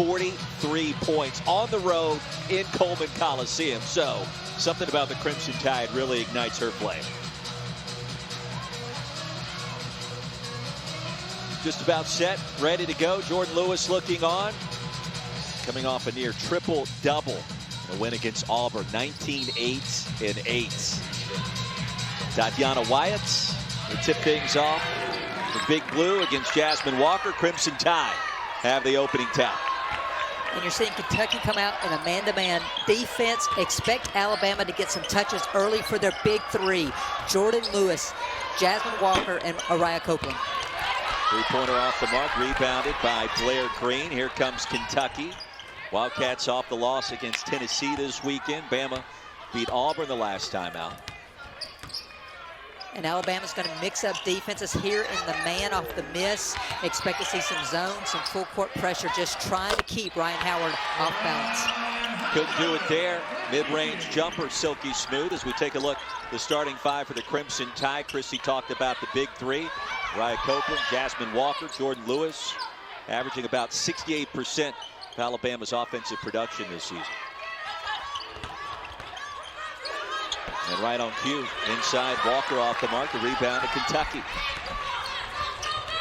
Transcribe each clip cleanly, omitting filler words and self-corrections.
43 points on the road in Coleman Coliseum. So something about the Crimson Tide really ignites her play. Just about set, ready to go. Jordan Lewis looking on. Coming off a near triple-double in a win against Auburn, 19-8-8. Tatiana Wyatt will tip things off. The Big Blue against Jasmine Walker. Crimson Tide have the opening tap. And you're seeing Kentucky come out in a man-to-man defense. Expect Alabama to get some touches early for their big three. Jordan Lewis, Jasmine Walker, and Araya Copeland. Three-pointer off the mark, rebounded by Blair Green. Here comes Kentucky. Wildcats off the loss against Tennessee this weekend. Bama beat Auburn the last time out. And Alabama's going to mix up defenses here in the man off the miss. Expect to see some zone, some full court pressure, just trying to keep Ryan Howard off balance. Couldn't do it there. Mid-range jumper, silky smooth. As we take a look, the starting five for the Crimson Tide. Christy talked about the big three. Araya Copeland, Jasmine Walker, Jordan Lewis, averaging about 68% of Alabama's offensive production this season. And right on cue, inside, Walker off the mark, the rebound to Kentucky.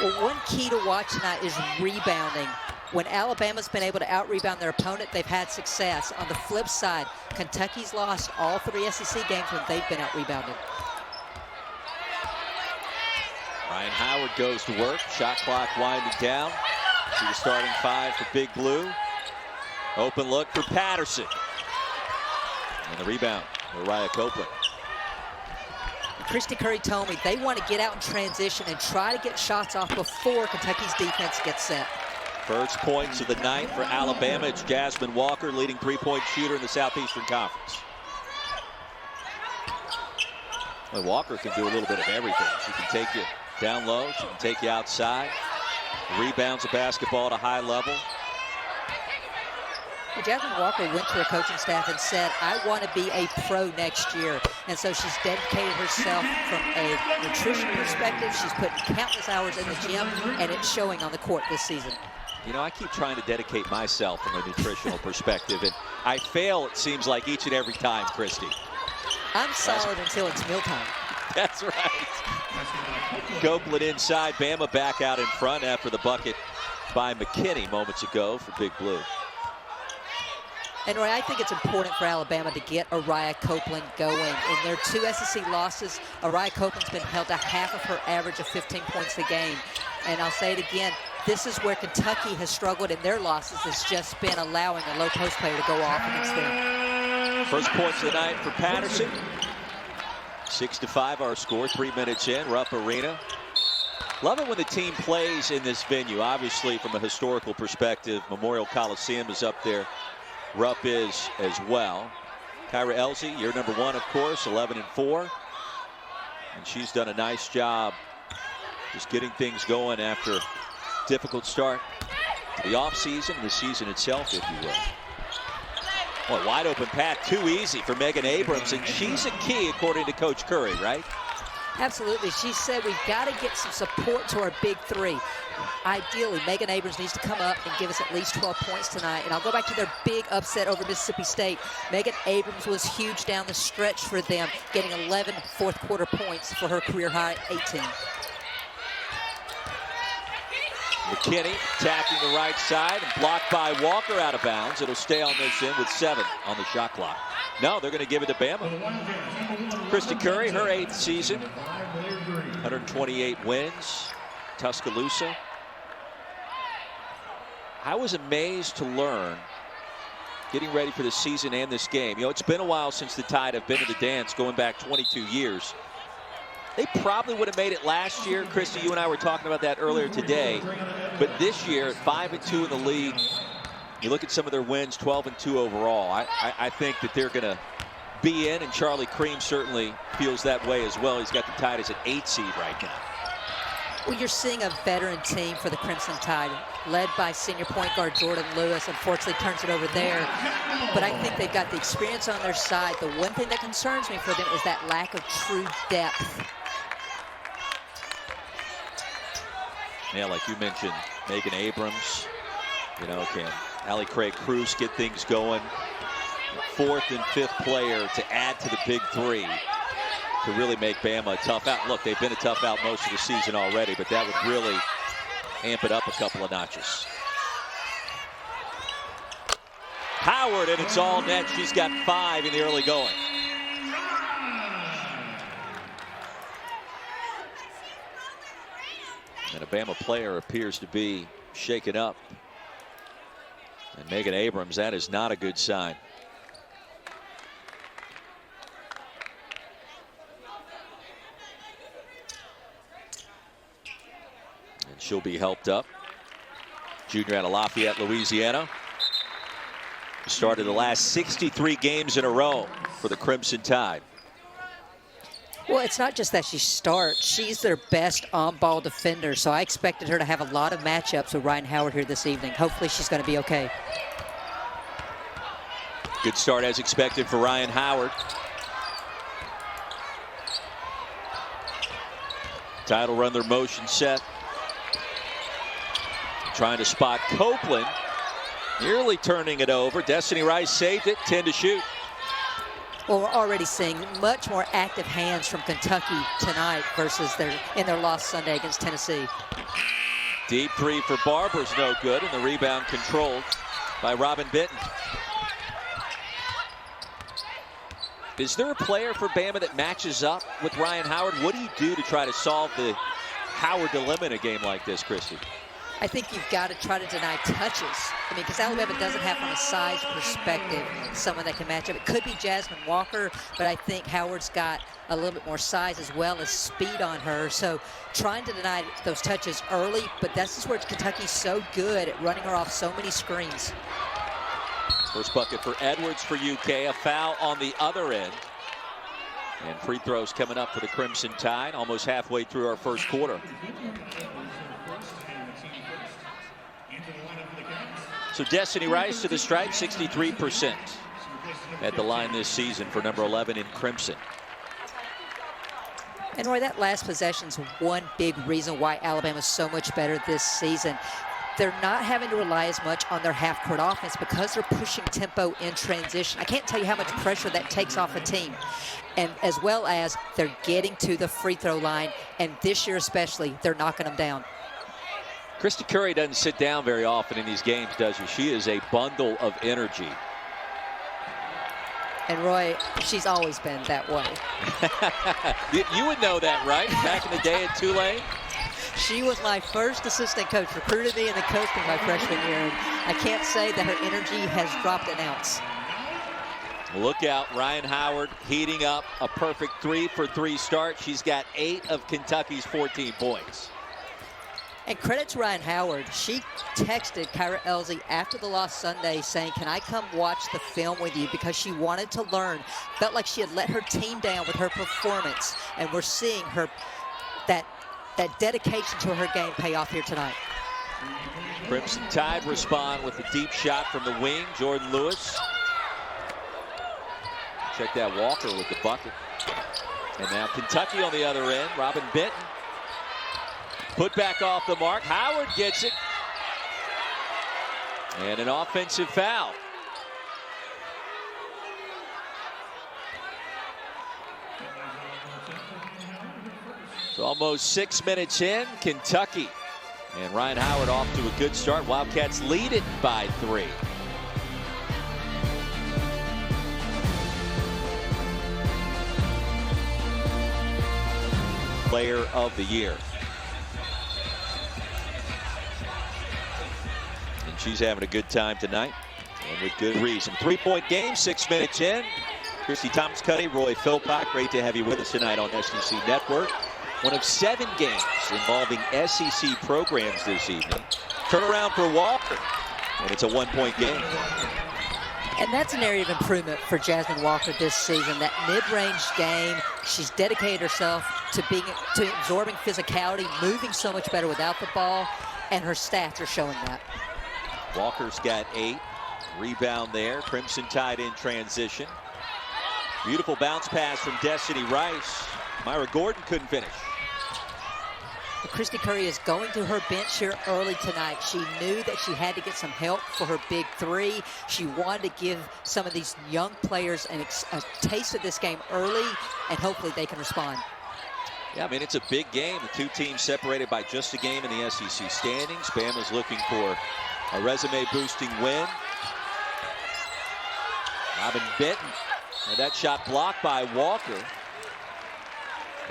Well, one key to watch tonight is rebounding. When Alabama's been able to out-rebound their opponent, they've had success. On the flip side, Kentucky's lost all three SEC games when they've been out-rebounded. Ryan Howard goes to work. Shot clock winding down. See the starting five for Big Blue. Open look for Patterson. And the rebound, Araya Copeland. Christy Curry told me they want to get out in transition and try to get shots off before Kentucky's defense gets set. First points of the night for Alabama. It's Jasmine Walker, leading three-point shooter in the Southeastern Conference. Well, Walker can do a little bit of everything. She can take you down low. She can take you outside. Rebounds the basketball at a high level. Well, Jasmine Walker went to her coaching staff and said, I want to be a pro next year. And so she's dedicated herself from a nutrition perspective. She's put countless hours in the gym, and it's showing on the court this season. You know, I keep trying to dedicate myself from a nutritional perspective, and I fail, it seems like, each and every time, Christy. I'm solid until it's mealtime. That's right. Copeland inside, Bama back out in front after the bucket by McKinney moments ago for Big Blue. And Roy, I think it's important for Alabama to get Araya Copeland going. In their two SEC losses, Araya Copeland's been held to half of her average of 15 points a game. And I'll say it again, this is where Kentucky has struggled in their losses. It's just been allowing a low post player to go off against them. First points of the night for Patterson. 6-5 our score, 3 minutes in, Rupp Arena. Love it when the team plays in this venue. Obviously, from a historical perspective, Memorial Coliseum is up there. Rupp is as well. Kyra Elsie, year number 1, of course, 11-4. And she's done a nice job just getting things going after a difficult start to the offseason, the season itself, if you will. Well, wide open path, too easy for Megan Abrams, and she's a key, according to Coach Curry, right? Absolutely. She said we've got to get some support to our big three. Ideally, Megan Abrams needs to come up and give us at least 12 points tonight. And I'll go back to their big upset over Mississippi State. Megan Abrams was huge down the stretch for them, getting 11 fourth-quarter points for her career-high 18. McKinney attacking the right side and blocked by Walker out of bounds. It'll stay on this end with 7 on the shot clock. No, they're going to give it to Bama. Christy Curry, her 8th season, 128 wins, Tuscaloosa. I was amazed to learn, getting ready for the season and this game. You know, it's been a while since the Tide have been in the dance, going back 22 years. They probably would have made it last year. Christy, you and I were talking about that earlier today. But this year, at 5-2 in the league, you look at some of their wins, 12-2 overall. I think that they're going to be in, and Charlie Cream certainly feels that way as well. He's got the Tide as an 8 seed right now. Well, you're seeing a veteran team for the Crimson Tide, led by senior point guard Jordan Lewis. Unfortunately, turns it over there. But I think they've got the experience on their side. The one thing that concerns me for them is that lack of true depth. Yeah, like you mentioned, Megan Abrams, you know, can Allie Craig-Cruz get things going. Fourth and fifth player to add to the big three to really make Bama a tough out. Look, they've been a tough out most of the season already, but that would really amp it up a couple of notches. Howard, and it's all net. She's got 5 in the early going. And a Bama player appears to be shaken up. And Megan Abrams, that is not a good sign. And she'll be helped up. Junior out of Lafayette, Louisiana. Started the last 63 games in a row for the Crimson Tide. Well, it's not just that she starts. She's their best on-ball defender, so I expected her to have a lot of matchups with Ryan Howard here this evening. Hopefully she's going to be okay. Good start as expected for Ryan Howard. Title run their motion set. Trying to spot Copeland. Nearly turning it over. Destiny Rice saved it. 10 to shoot. Well, we're already seeing much more active hands from Kentucky tonight versus in their loss Sunday against Tennessee. Deep three for Barber's no good, and the rebound controlled by Robin Benton. Is there a player for Bama that matches up with Ryan Howard? What do you do to try to solve the Howard dilemma in a game like this, Christy? I think you've got to try to deny touches. I mean, because Alabama doesn't have, from a size perspective, someone that can match up. It could be Jasmine Walker, but I think Howard's got a little bit more size as well as speed on her. So trying to deny those touches early, but that's just where Kentucky's so good at running her off so many screens. First bucket for Edwards for UK. A foul on the other end. And free throws coming up for the Crimson Tide, almost halfway through our first quarter. So Destiny Rice to the stripe, 63% at the line this season for number 11 in Crimson. And Roy, that last possession's one big reason why Alabama's so much better this season. They're not having to rely as much on their half-court offense because they're pushing tempo in transition. I can't tell you how much pressure that takes off a team. And as well as they're getting to the free throw line, and this year especially, they're knocking them down. Kristy Curry doesn't sit down very often in these games, does she? She is a bundle of energy. And Roy, she's always been that way. You would know that, right? Back in the day at Tulane? She was my first assistant coach, recruited me and then coached me my freshman year. And I can't say that her energy has dropped an ounce. Look out, Ryan Howard heating up a perfect 3-for-3 start. She's got 8 of Kentucky's 14 points. And credit to Ryan Howard. She texted Kyra Elzy after the loss Sunday saying, can I come watch the film with you? Because she wanted to learn. Felt like she had let her team down with her performance. And we're seeing her, that dedication to her game pay off here tonight. Crimson Tide respond with a deep shot from the wing. Jordan Lewis. Check that, Walker with the bucket. And now Kentucky on the other end. Robin Benton. Put back off the mark. Howard gets it. And an offensive foul. So almost 6 minutes in, Kentucky. And Ryan Howard off to a good start. Wildcats lead it by 3. Player of the year. And she's having a good time tonight, and with good reason. 3-point game, 6 minutes in. Christy Thomas-Cuddy, Roy Philpott, great to have you with us tonight on SEC Network. One of 7 games involving SEC programs this evening. Turnaround for Walker, and it's a 1-point game. And that's an area of improvement for Jasmine Walker this season. That mid-range game, she's dedicated herself to absorbing physicality, moving so much better without the ball, and her stats are showing that. Walker's got 8. Rebound there. Crimson Tide in transition. Beautiful bounce pass from Destiny Rice. Myra Gordon couldn't finish. Christy Curry is going to her bench here early tonight. She knew that she had to get some help for her big three. She wanted to give some of these young players a taste of this game early, and hopefully they can respond. Yeah, I mean, it's a big game. The two teams separated by just a game in the SEC standings. Bama's looking for a resume-boosting win. Robin Benton, and that shot blocked by Walker.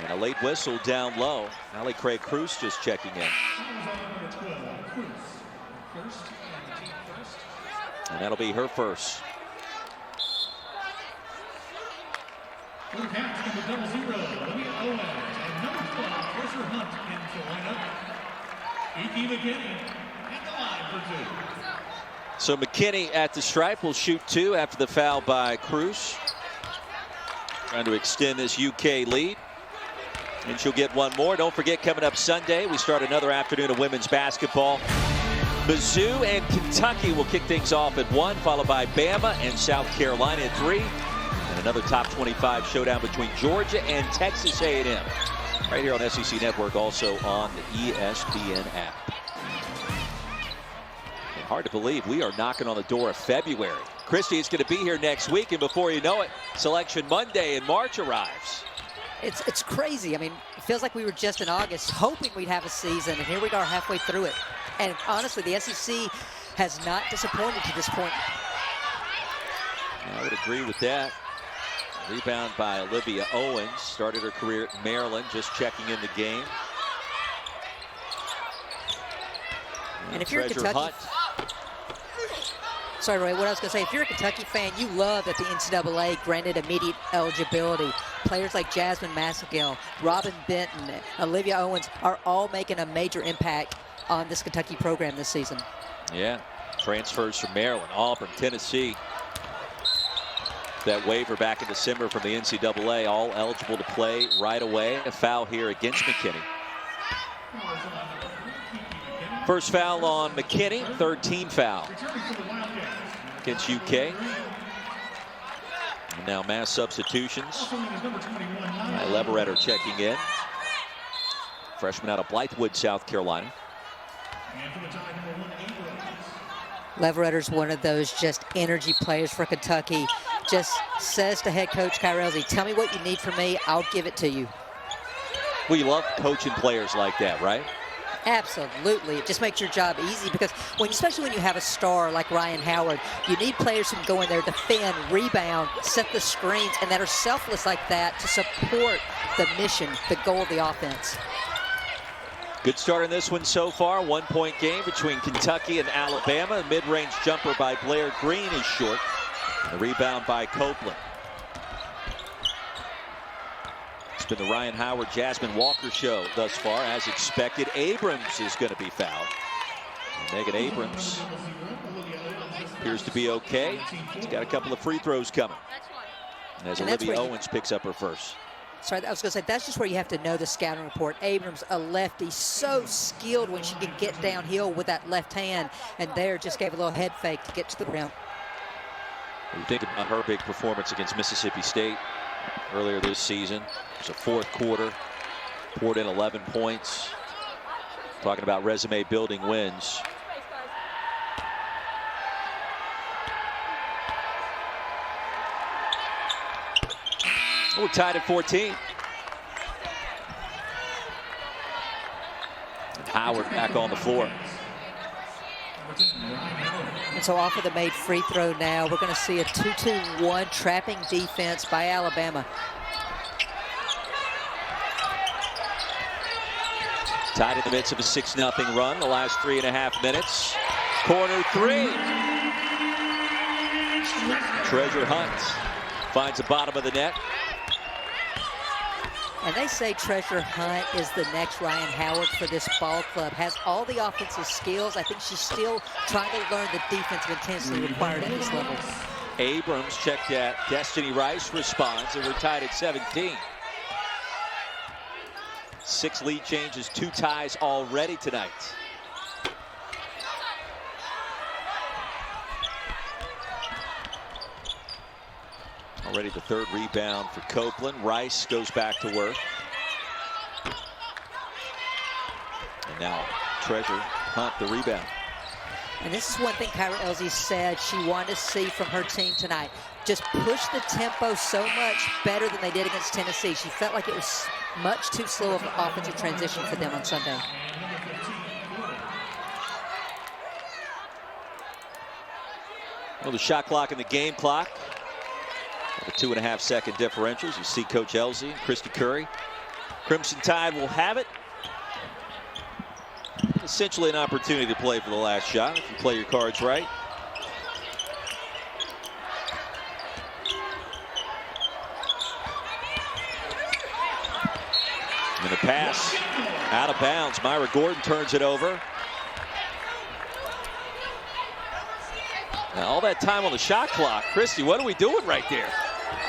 And a late whistle down low. Allie Craig Cruz just checking in. And that'll be her first. So McKinney at the stripe will shoot 2 after the foul by Cruz. Trying to extend this UK lead. And she'll get one more. Don't forget, coming up Sunday, we start another afternoon of women's basketball. Mizzou and Kentucky will kick things off at 1, followed by Bama and South Carolina at 3. And another top 25 showdown between Georgia and Texas A&M. Right here on SEC Network, also on the ESPN app. And hard to believe we are knocking on the door of February. Christy is going to be here next week, and before you know it, Selection Monday in March arrives. It's crazy. I mean, it feels like we were just in August hoping we'd have a season, and here we are halfway through it. And honestly, the SEC has not disappointed to this point. I would agree with that. Rebound by Olivia Owens. Started her career at Maryland, just checking in the game. And if you're a Kentucky... Sorry, Roy, what I was going to say, if you're a Kentucky fan, you love that the NCAA granted immediate eligibility. Players like Jasmine Massagill, Robin Benton, Olivia Owens are all making a major impact on this Kentucky program this season. Yeah, transfers from Maryland, Auburn, Tennessee. That waiver back in December from the NCAA, all eligible to play right away. A foul here against McKinney. First foul on McKinney, third team foul against UK. And now mass substitutions. Leverett checking in. Freshman out of Blythewood, South Carolina. Leveretter's one of those just energy players for Kentucky. Just says to head coach Kyrelzi, tell me what you need from me, I'll give it to you. Well, you love coaching players like that, right? Absolutely. It just makes your job easy because especially when you have a star like Ryan Howard, you need players who can go in there, defend, rebound, set the screens, and that are selfless like that to support the mission, the goal of the offense. Good start in this one so far. 1-point game between Kentucky and Alabama. Mid-range jumper by Blair Green is short. The rebound by Copeland. It's been the Ryan Howard, Jasmine Walker show thus far. As expected, Abrams is going to be fouled. Megan Abrams appears to be okay. She's got a couple of free throws coming. And as Olivia Owens picks up her first. Sorry, I was going to say, that's just where you have to know the scouting report. Abrams, a lefty, so skilled when she can get downhill with that left hand. And there just gave a little head fake to get to the rim. You think about her big performance against Mississippi State earlier this season. It was a fourth quarter, poured in 11 points. Talking about resume building wins. We're tied at 14. And Howard back on the floor. And so off of the made free throw now, we're going to see a 2-2-1 trapping defense by Alabama. Tied in the midst of a 6-0 run the last 3.5 minutes. Corner three. Treasure Hunt finds the bottom of the net. And they say Treasure Hunt is the next Ryan Howard for this ball club. Has all the offensive skills. I think she's still trying to learn the defensive intensity required at this level. Abrams checked at Destiny Rice responds, and we're tied at 17. 6 lead changes, 2 ties already tonight. Already the third rebound for Copeland. Rice goes back to work. Now Treasure Hunt the rebound. And this is one thing Kyra Elzy said she wanted to see from her team tonight. Just push the tempo so much better than they did against Tennessee. She felt like it was much too slow of an offensive transition for them on Sunday. Well, the shot clock and the game clock. The 2.5-second differentials. You see Coach Elzy and Christy Curry. Crimson Tide will have it. Essentially an opportunity to play for the last shot if you play your cards right. And the pass out of bounds. Myra Gordon turns it over. Now, all that time on the shot clock. Christy, what are we doing right there?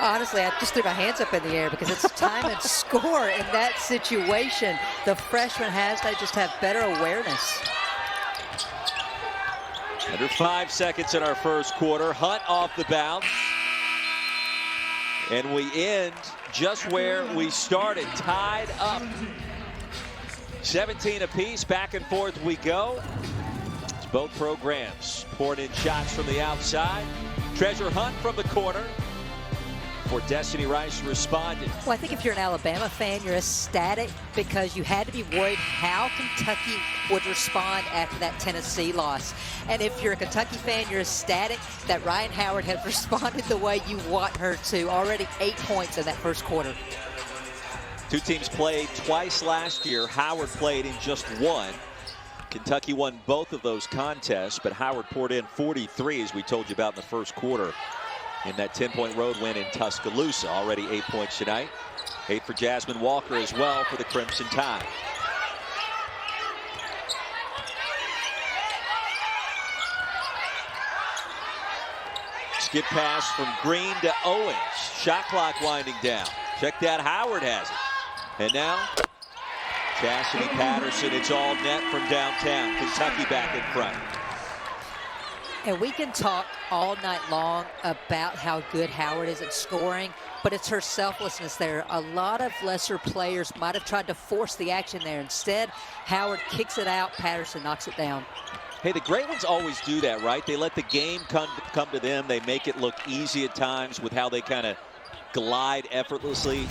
Honestly, I just threw my hands up in the air because it's time and score in that situation. The freshman has to just have better awareness. Under 5 seconds in our first quarter. Hunt off the bounce. And we end just where we started, tied up. 17 apiece, back and forth we go. It's both programs poured in shots from the outside. Treasure Hunt from the corner. For Destiny Rice responded. Well, I think if you're an Alabama fan, you're ecstatic because you had to be worried how Kentucky would respond after that Tennessee loss. And if you're a Kentucky fan, you're ecstatic that Ryan Howard has responded the way you want her to. Already 8 points in that first quarter. Two teams played twice last year. Howard played in just one. Kentucky won both of those contests, but Howard poured in 43, as we told you about in the first quarter, in that 10-point road win in Tuscaloosa. Already 8 points tonight. 8 for Jasmine Walker as well for the Crimson Tide. Skip pass from Green to Owens. Shot clock winding down. Check that, Howard has it. And now Cassidy Patterson, it's all net from downtown. Kentucky back in front. And we can talk all night long about how good Howard is at scoring, but it's her selflessness there. A lot of lesser players might have tried to force the action there. Instead, Howard kicks it out. Patterson knocks it down. Hey, the great ones always do that, right? They let the game come to them. They make it look easy at times with how they kind of glide effortlessly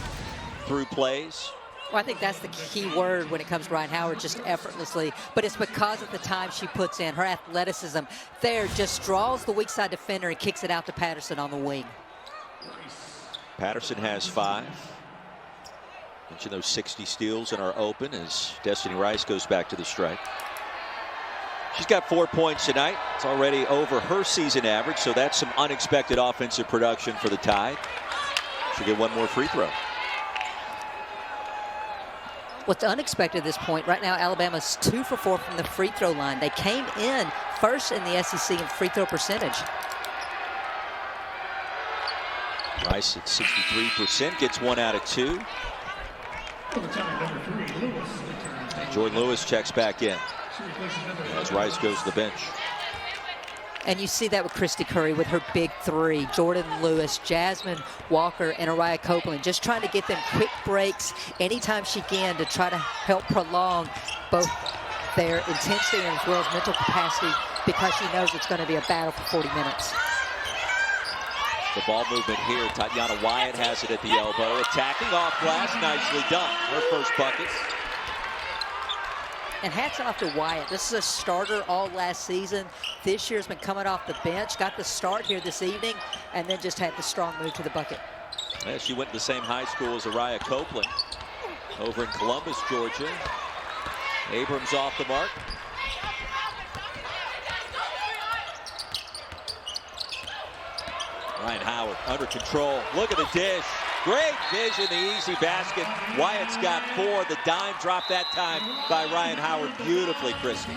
through plays. Well, I think that's the key word when it comes to Ryan Howard, just effortlessly. But it's because of the time she puts in. Her athleticism there just draws the weak side defender and kicks it out to Patterson on the wing. Patterson has 5. Mention those 60 steals in our open as Destiny Rice goes back to the strike. She's got 4 points tonight. It's already over her season average, so that's some unexpected offensive production for the Tide. She'll get one more free throw. What's unexpected at this point, right now Alabama's 2 for 4 from the free throw line. They came in first in the SEC in free throw percentage. Rice at 63%, gets 1 out of 2. Jordan Lewis checks back in as Rice goes to the bench. And you see that with Christy Curry with her big 3. Jordan Lewis, Jasmine Walker, and Araya Copeland just trying to get them quick breaks anytime she can to try to help prolong both their intensity and as well as mental capacity because she knows it's going to be a battle for 40 minutes. The ball movement here. Tatiana Wyatt has it at the elbow. Attacking off glass. Nicely done. Her first bucket. And hats off to Wyatt. This is a starter all last season. This year's been coming off the bench. Got the start here this evening and then just had the strong move to the bucket. Yeah, she went to the same high school as Araya Copeland over in Columbus, Georgia. Abrams off the mark. Ryan Howard under control. Look at the dish. Great vision, the easy basket. Wyatt's got 4. The dime dropped that time by Ryan Howard beautifully, Christy.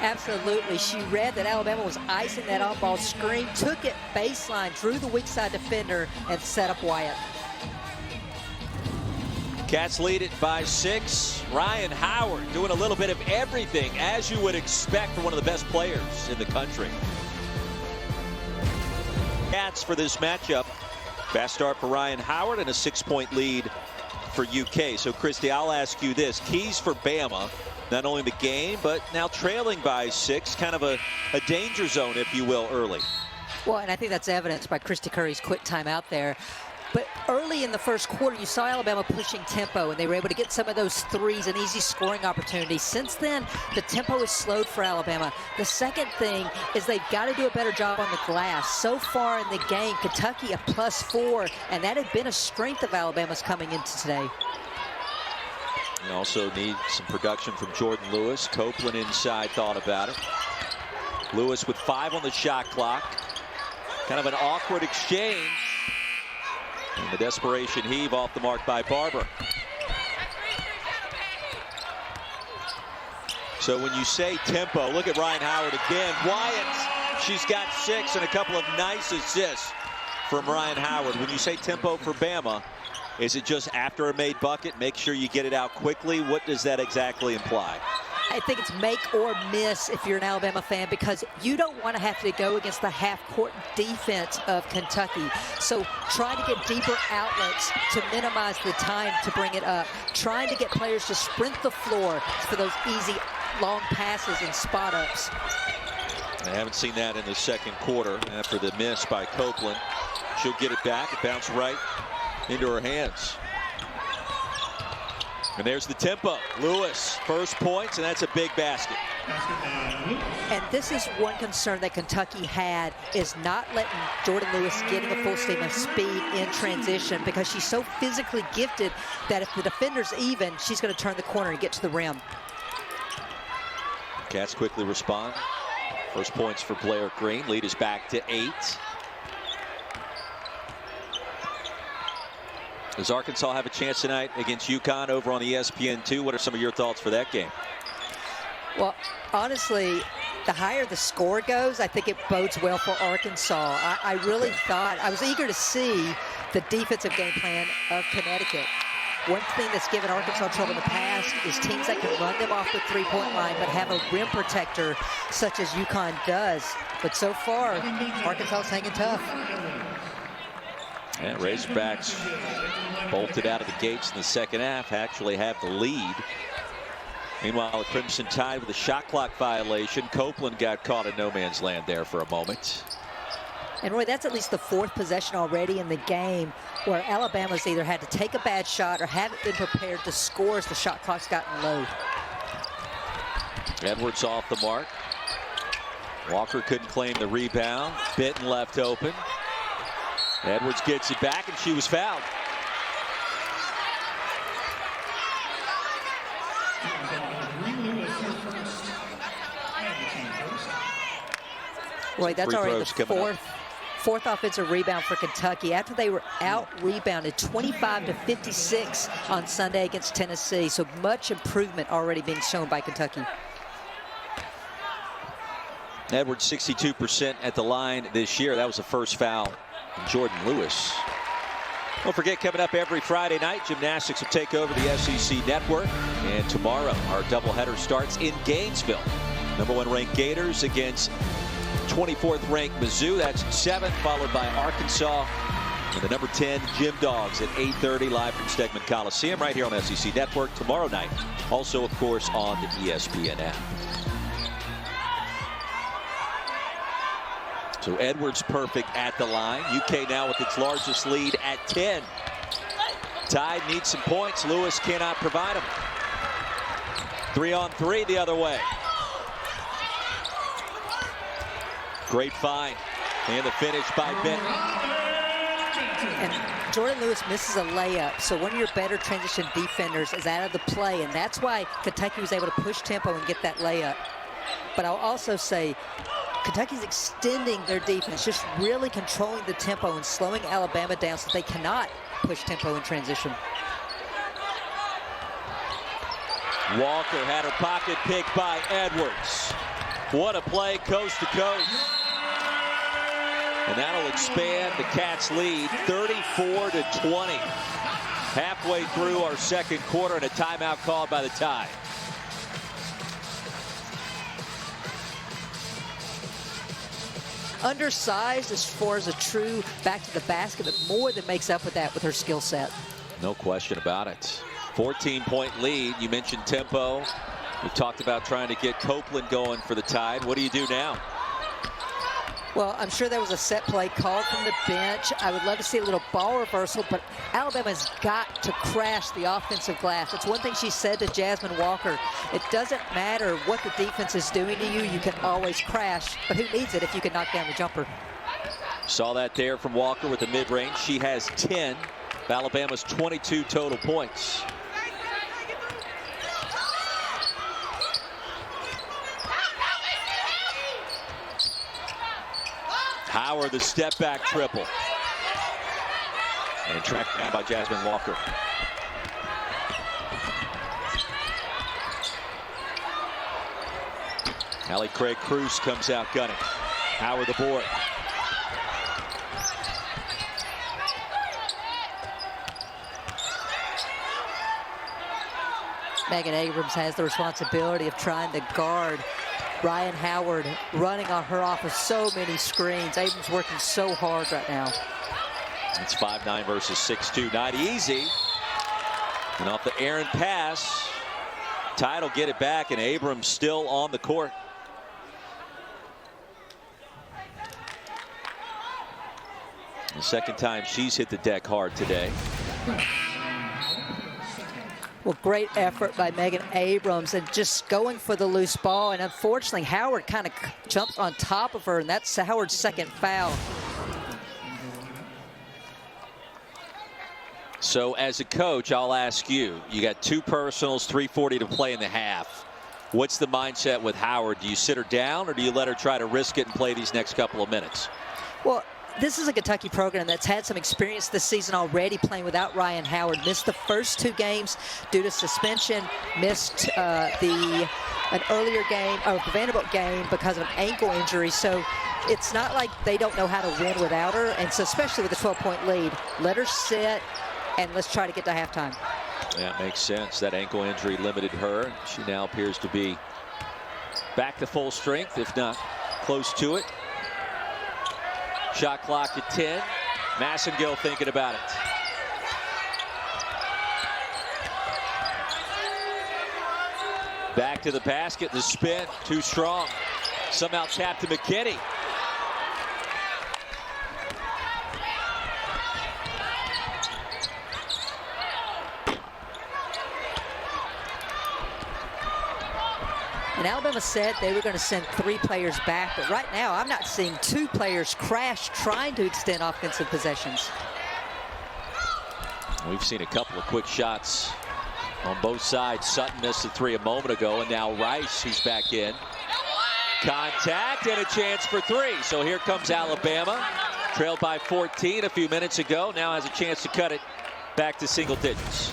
Absolutely. She read that Alabama was icing that on-ball screen, took it baseline, drew the weak side defender, and set up Wyatt. Cats lead it by 6. Ryan Howard doing a little bit of everything, as you would expect for one of the best players in the country. Cats for this matchup. Fast start for Ryan Howard and a 6-point lead for UK. So, Christy, I'll ask you this. Keys for Bama not only the game, but now trailing by 6. Kind of a danger zone, if you will, early. Well, and I think that's evidenced by Christy Curry's quick time out there. But early in the first quarter, you saw Alabama pushing tempo, and they were able to get some of those threes and easy scoring opportunities. Since then, the tempo has slowed for Alabama. The second thing is they've got to do a better job on the glass. So far in the game, Kentucky a +4, and that had been a strength of Alabama's coming into today. You also need some production from Jordan Lewis. Copeland inside thought about it. Lewis with 5 on the shot clock. Kind of an awkward exchange. And the desperation heave off the mark by Barber. So when you say tempo, look at Ryan Howard again. Wyatt, she's got 6 and a couple of nice assists from Ryan Howard. When you say tempo for Bama, is it just after a made bucket, make sure you get it out quickly? What does that exactly imply? I think it's make or miss if you're an Alabama fan, because you don't want to have to go against the half-court defense of Kentucky. So trying to get deeper outlets to minimize the time to bring it up. Trying to get players to sprint the floor for those easy long passes and spot-ups. I haven't seen that in the second quarter after the miss by Copeland. She'll get it back. It bounced right into her hands. And there's the tempo. Lewis, first points, and that's a big basket. And this is one concern that Kentucky had, is not letting Jordan Lewis getting a full steam of speed in transition, because she's so physically gifted that if the defender's even, she's going to turn the corner and get to the rim. Cats quickly respond. First points for Blair Green. Lead is back to 8. Does Arkansas have a chance tonight against UConn over on ESPN2? What are some of your thoughts for that game? Well, honestly, the higher the score goes, I think it bodes well for Arkansas. I really thought, I was eager to see the defensive game plan of Connecticut. One thing that's given Arkansas trouble in the past is teams that can run them off the three-point line but have a rim protector such as UConn does. But so far, Arkansas is hanging tough. Yeah, Razorbacks bolted out of the gates in the second half, actually have the lead. Meanwhile, the Crimson Tide with a shot clock violation. Copeland got caught in no man's land there for a moment. And Roy, that's at least the 4th possession already in the game where Alabama's either had to take a bad shot or haven't been prepared to score as the shot clock's gotten low. Edwards off the mark. Walker couldn't claim the rebound. Benton left open. Edwards gets it back, and she was fouled. Roy, that's already the fourth offensive rebound for Kentucky after they were out-rebounded 25-56 on Sunday against Tennessee. So much improvement already being shown by Kentucky. Edwards 62% at the line this year. That was the first foul. Jordan Lewis. Don't forget, coming up every Friday night, gymnastics will take over the SEC network. And tomorrow, our doubleheader starts in Gainesville. #1 ranked Gators against 24th ranked Mizzou. That's 7th, followed by Arkansas. And the #10 Gym Dogs at 8:30 live from Stegman Coliseum right here on SEC Network tomorrow night. Also, of course, on the ESPN app. So Edwards perfect at the line. UK now with its largest lead at 10. Tide needs some points. Lewis cannot provide them. 3-on-3 the other way. Great find. And the finish by Benton. And Jordan Lewis misses a layup. So one of your better transition defenders is out of the play. And that's why Kentucky was able to push tempo and get that layup. But I'll also say, Kentucky's extending their defense, just really controlling the tempo and slowing Alabama down so they cannot push tempo in transition. Walker had her pocket picked by Edwards. What a play, coast to coast. And that'll expand the Cats' lead 34-20. Halfway through our second quarter, and a timeout called by the Tide. Undersized as far as a true back to the basket, but more than makes up with that with her skill set. No question about it. 14-point lead. You mentioned tempo. We've talked about trying to get Copeland going for the Tide. What do you do now? Well, I'm sure there was a set play called from the bench. I would love to see a little ball reversal, but Alabama's got to crash the offensive glass. That's one thing she said to Jasmine Walker. It doesn't matter what the defense is doing to you. You can always crash, but who needs it if you can knock down the jumper? Saw that there from Walker with the mid-range. She has 10 of Alabama's 22 total points. Howard, the step back triple. And tracked down by Jasmine Walker. Allie Craig Cruz comes out gunning. Howard the board. Megan Abrams has the responsibility of trying to guard Ryan Howard, running on her off of so many screens. Abrams working so hard right now. It's 5'9" versus 6'2". Not easy. And off the errant pass, Tide will get it back, and Abrams still on the court. The second time she's hit the deck hard today. Well, great effort by Megan Abrams and just going for the loose ball. And unfortunately, Howard kind of jumped on top of her, and that's Howard's second foul. So as a coach, I'll ask you, you got 2 personals, 3:40 to play in the half. What's the mindset with Howard? Do you sit her down, or do you let her try to risk it and play these next couple of minutes? Well, this is a Kentucky program that's had some experience this season already playing without Ryan Howard. Missed the first 2 games due to suspension. Missed an earlier game, or the Vanderbilt game, because of an ankle injury. So it's not like they don't know how to win without her. And so especially with a 12-point lead, let her sit and let's try to get to halftime. Yeah, makes sense. That ankle injury limited her. She now appears to be back to full strength, if not close to it. Shot clock at 10. Massengill thinking about it. Back to the basket. The spin too strong. Somehow tapped to McKinney. And Alabama said they were going to send 3 players back, but right now I'm not seeing 2 players crash trying to extend offensive possessions. We've seen a couple of quick shots on both sides. Sutton missed a 3 a moment ago, and now Rice, who's back in. Contact and a chance for 3. So here comes Alabama, trailed by 14 a few minutes ago. Now has a chance to cut it back to single digits.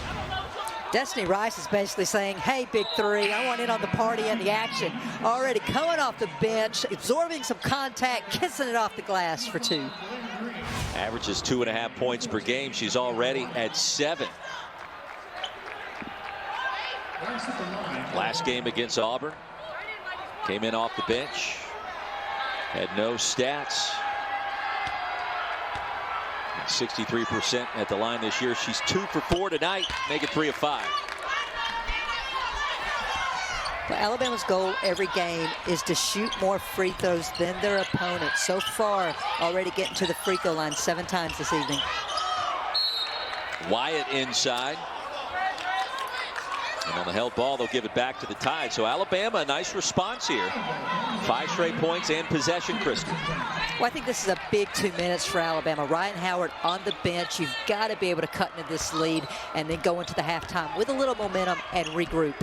Destiny Rice is basically saying, hey, Big 3, I want in on the party and the action. Already coming off the bench, absorbing some contact, kissing it off the glass for 2. Averages 2.5 points per game. She's already at 7. Last game against Auburn. Came in off the bench. Had no stats. 63% at the line this year. She's 2 for 4 tonight, making 3 of 5. Well, Alabama's goal every game is to shoot more free throws than their opponent. So far, already getting to the free throw line 7 times this evening. Wyatt inside. And on the held ball, they'll give it back to the Tide. So Alabama, a nice response here. 5 straight points and possession, Christy. Well, I think this is a big 2 minutes for Alabama. Ryan Howard on the bench. You've got to be able to cut into this lead and then go into the halftime with a little momentum and regroup.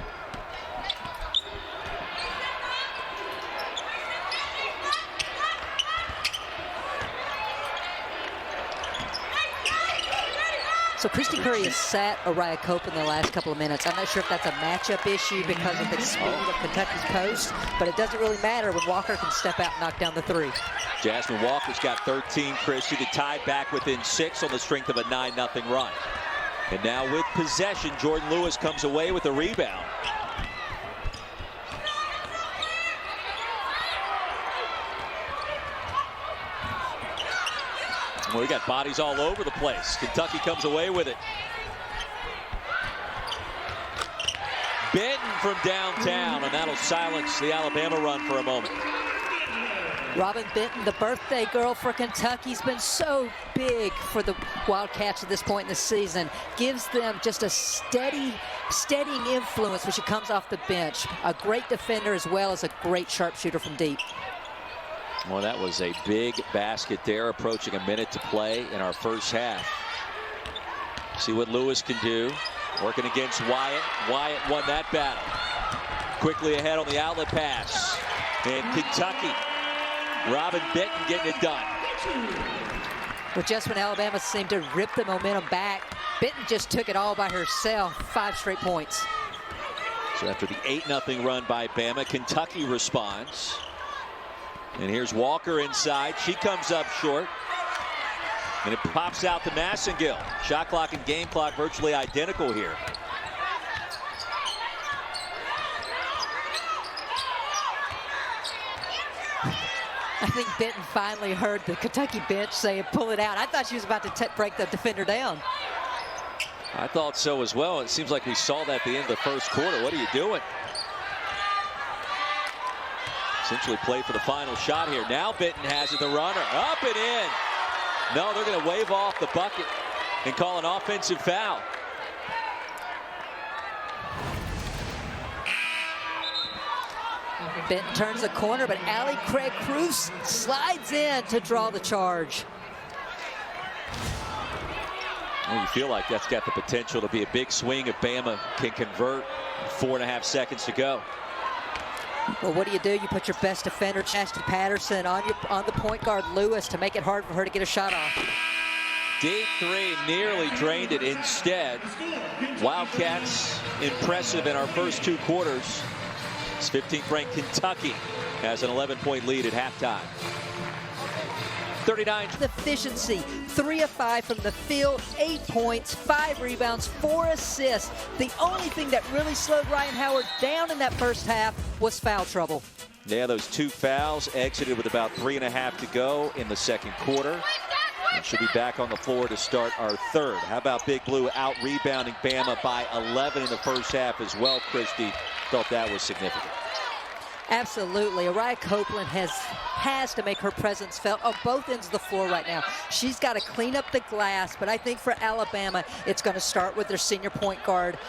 So Christy Curry has sat Araya Copeland in the last couple of minutes. I'm not sure if that's a matchup issue because of the speed of Kentucky's post, but it doesn't really matter when Walker can step out and knock down the 3. Jasmine Walker's got 13, Christy. The Tide back within 6 on the strength of a 9-0 run. And now with possession, Jordan Lewis comes away with a rebound. Well, we got bodies all over the place. Kentucky comes away with it. Benton from downtown, and that'll silence the Alabama run for a moment. Robin Benton, the birthday girl for Kentucky, has been so big for the Wildcats at this point in the season. Gives them just a steadying influence when she comes off the bench. A great defender as well as a great sharpshooter from deep. Well, that was a big basket there, approaching a minute to play in our first half. See what Lewis can do. Working against Wyatt. Wyatt won that battle. Quickly ahead on the outlet pass. And Kentucky. Robin Benton getting it done. Well, just when Alabama seemed to rip the momentum back, Benton just took it all by herself. 5 straight points. So after the 8-0 run by Bama, Kentucky responds. And here's Walker inside. She comes up short. And it pops out to Massengill. Shot clock and game clock virtually identical here. I think Benton finally heard the Kentucky bench say, pull it out. I thought she was about to break the defender down. I thought so as well. It seems like we saw that at the end of the first quarter. What are you doing? Essentially play for the final shot here. Now Benton has it, the runner. Up and in. No, they're going to wave off the bucket and call an offensive foul. Benton turns the corner, but Allie Craig-Cruz slides in to draw the charge. Well, you feel like that's got the potential to be a big swing if Bama can convert. 4.5 seconds to go. Well, what do? You put your best defender, Chastity Patterson, on the point guard, Lewis, to make it hard for her to get a shot off. Deep three, nearly drained it instead. Wildcats impressive in our first 2 quarters. It's 15th ranked Kentucky has an 11-point lead at halftime. 39. Efficiency, 3 of 5 from the field, 8 points, 5 rebounds, 4 assists. The only thing that really slowed Ryan Howard down in that first half was foul trouble. Yeah, those 2 fouls exited with about 3.5 to go in the second quarter. And should be back on the floor to start our third. How about Big Blue out rebounding Bama by 11 in the first half as well, Christy? Thought that was significant. Absolutely. Araya Copeland has to make her presence felt on both ends of the floor right now. She's got to clean up the glass, but I think for Alabama, it's going to start with their senior point guard,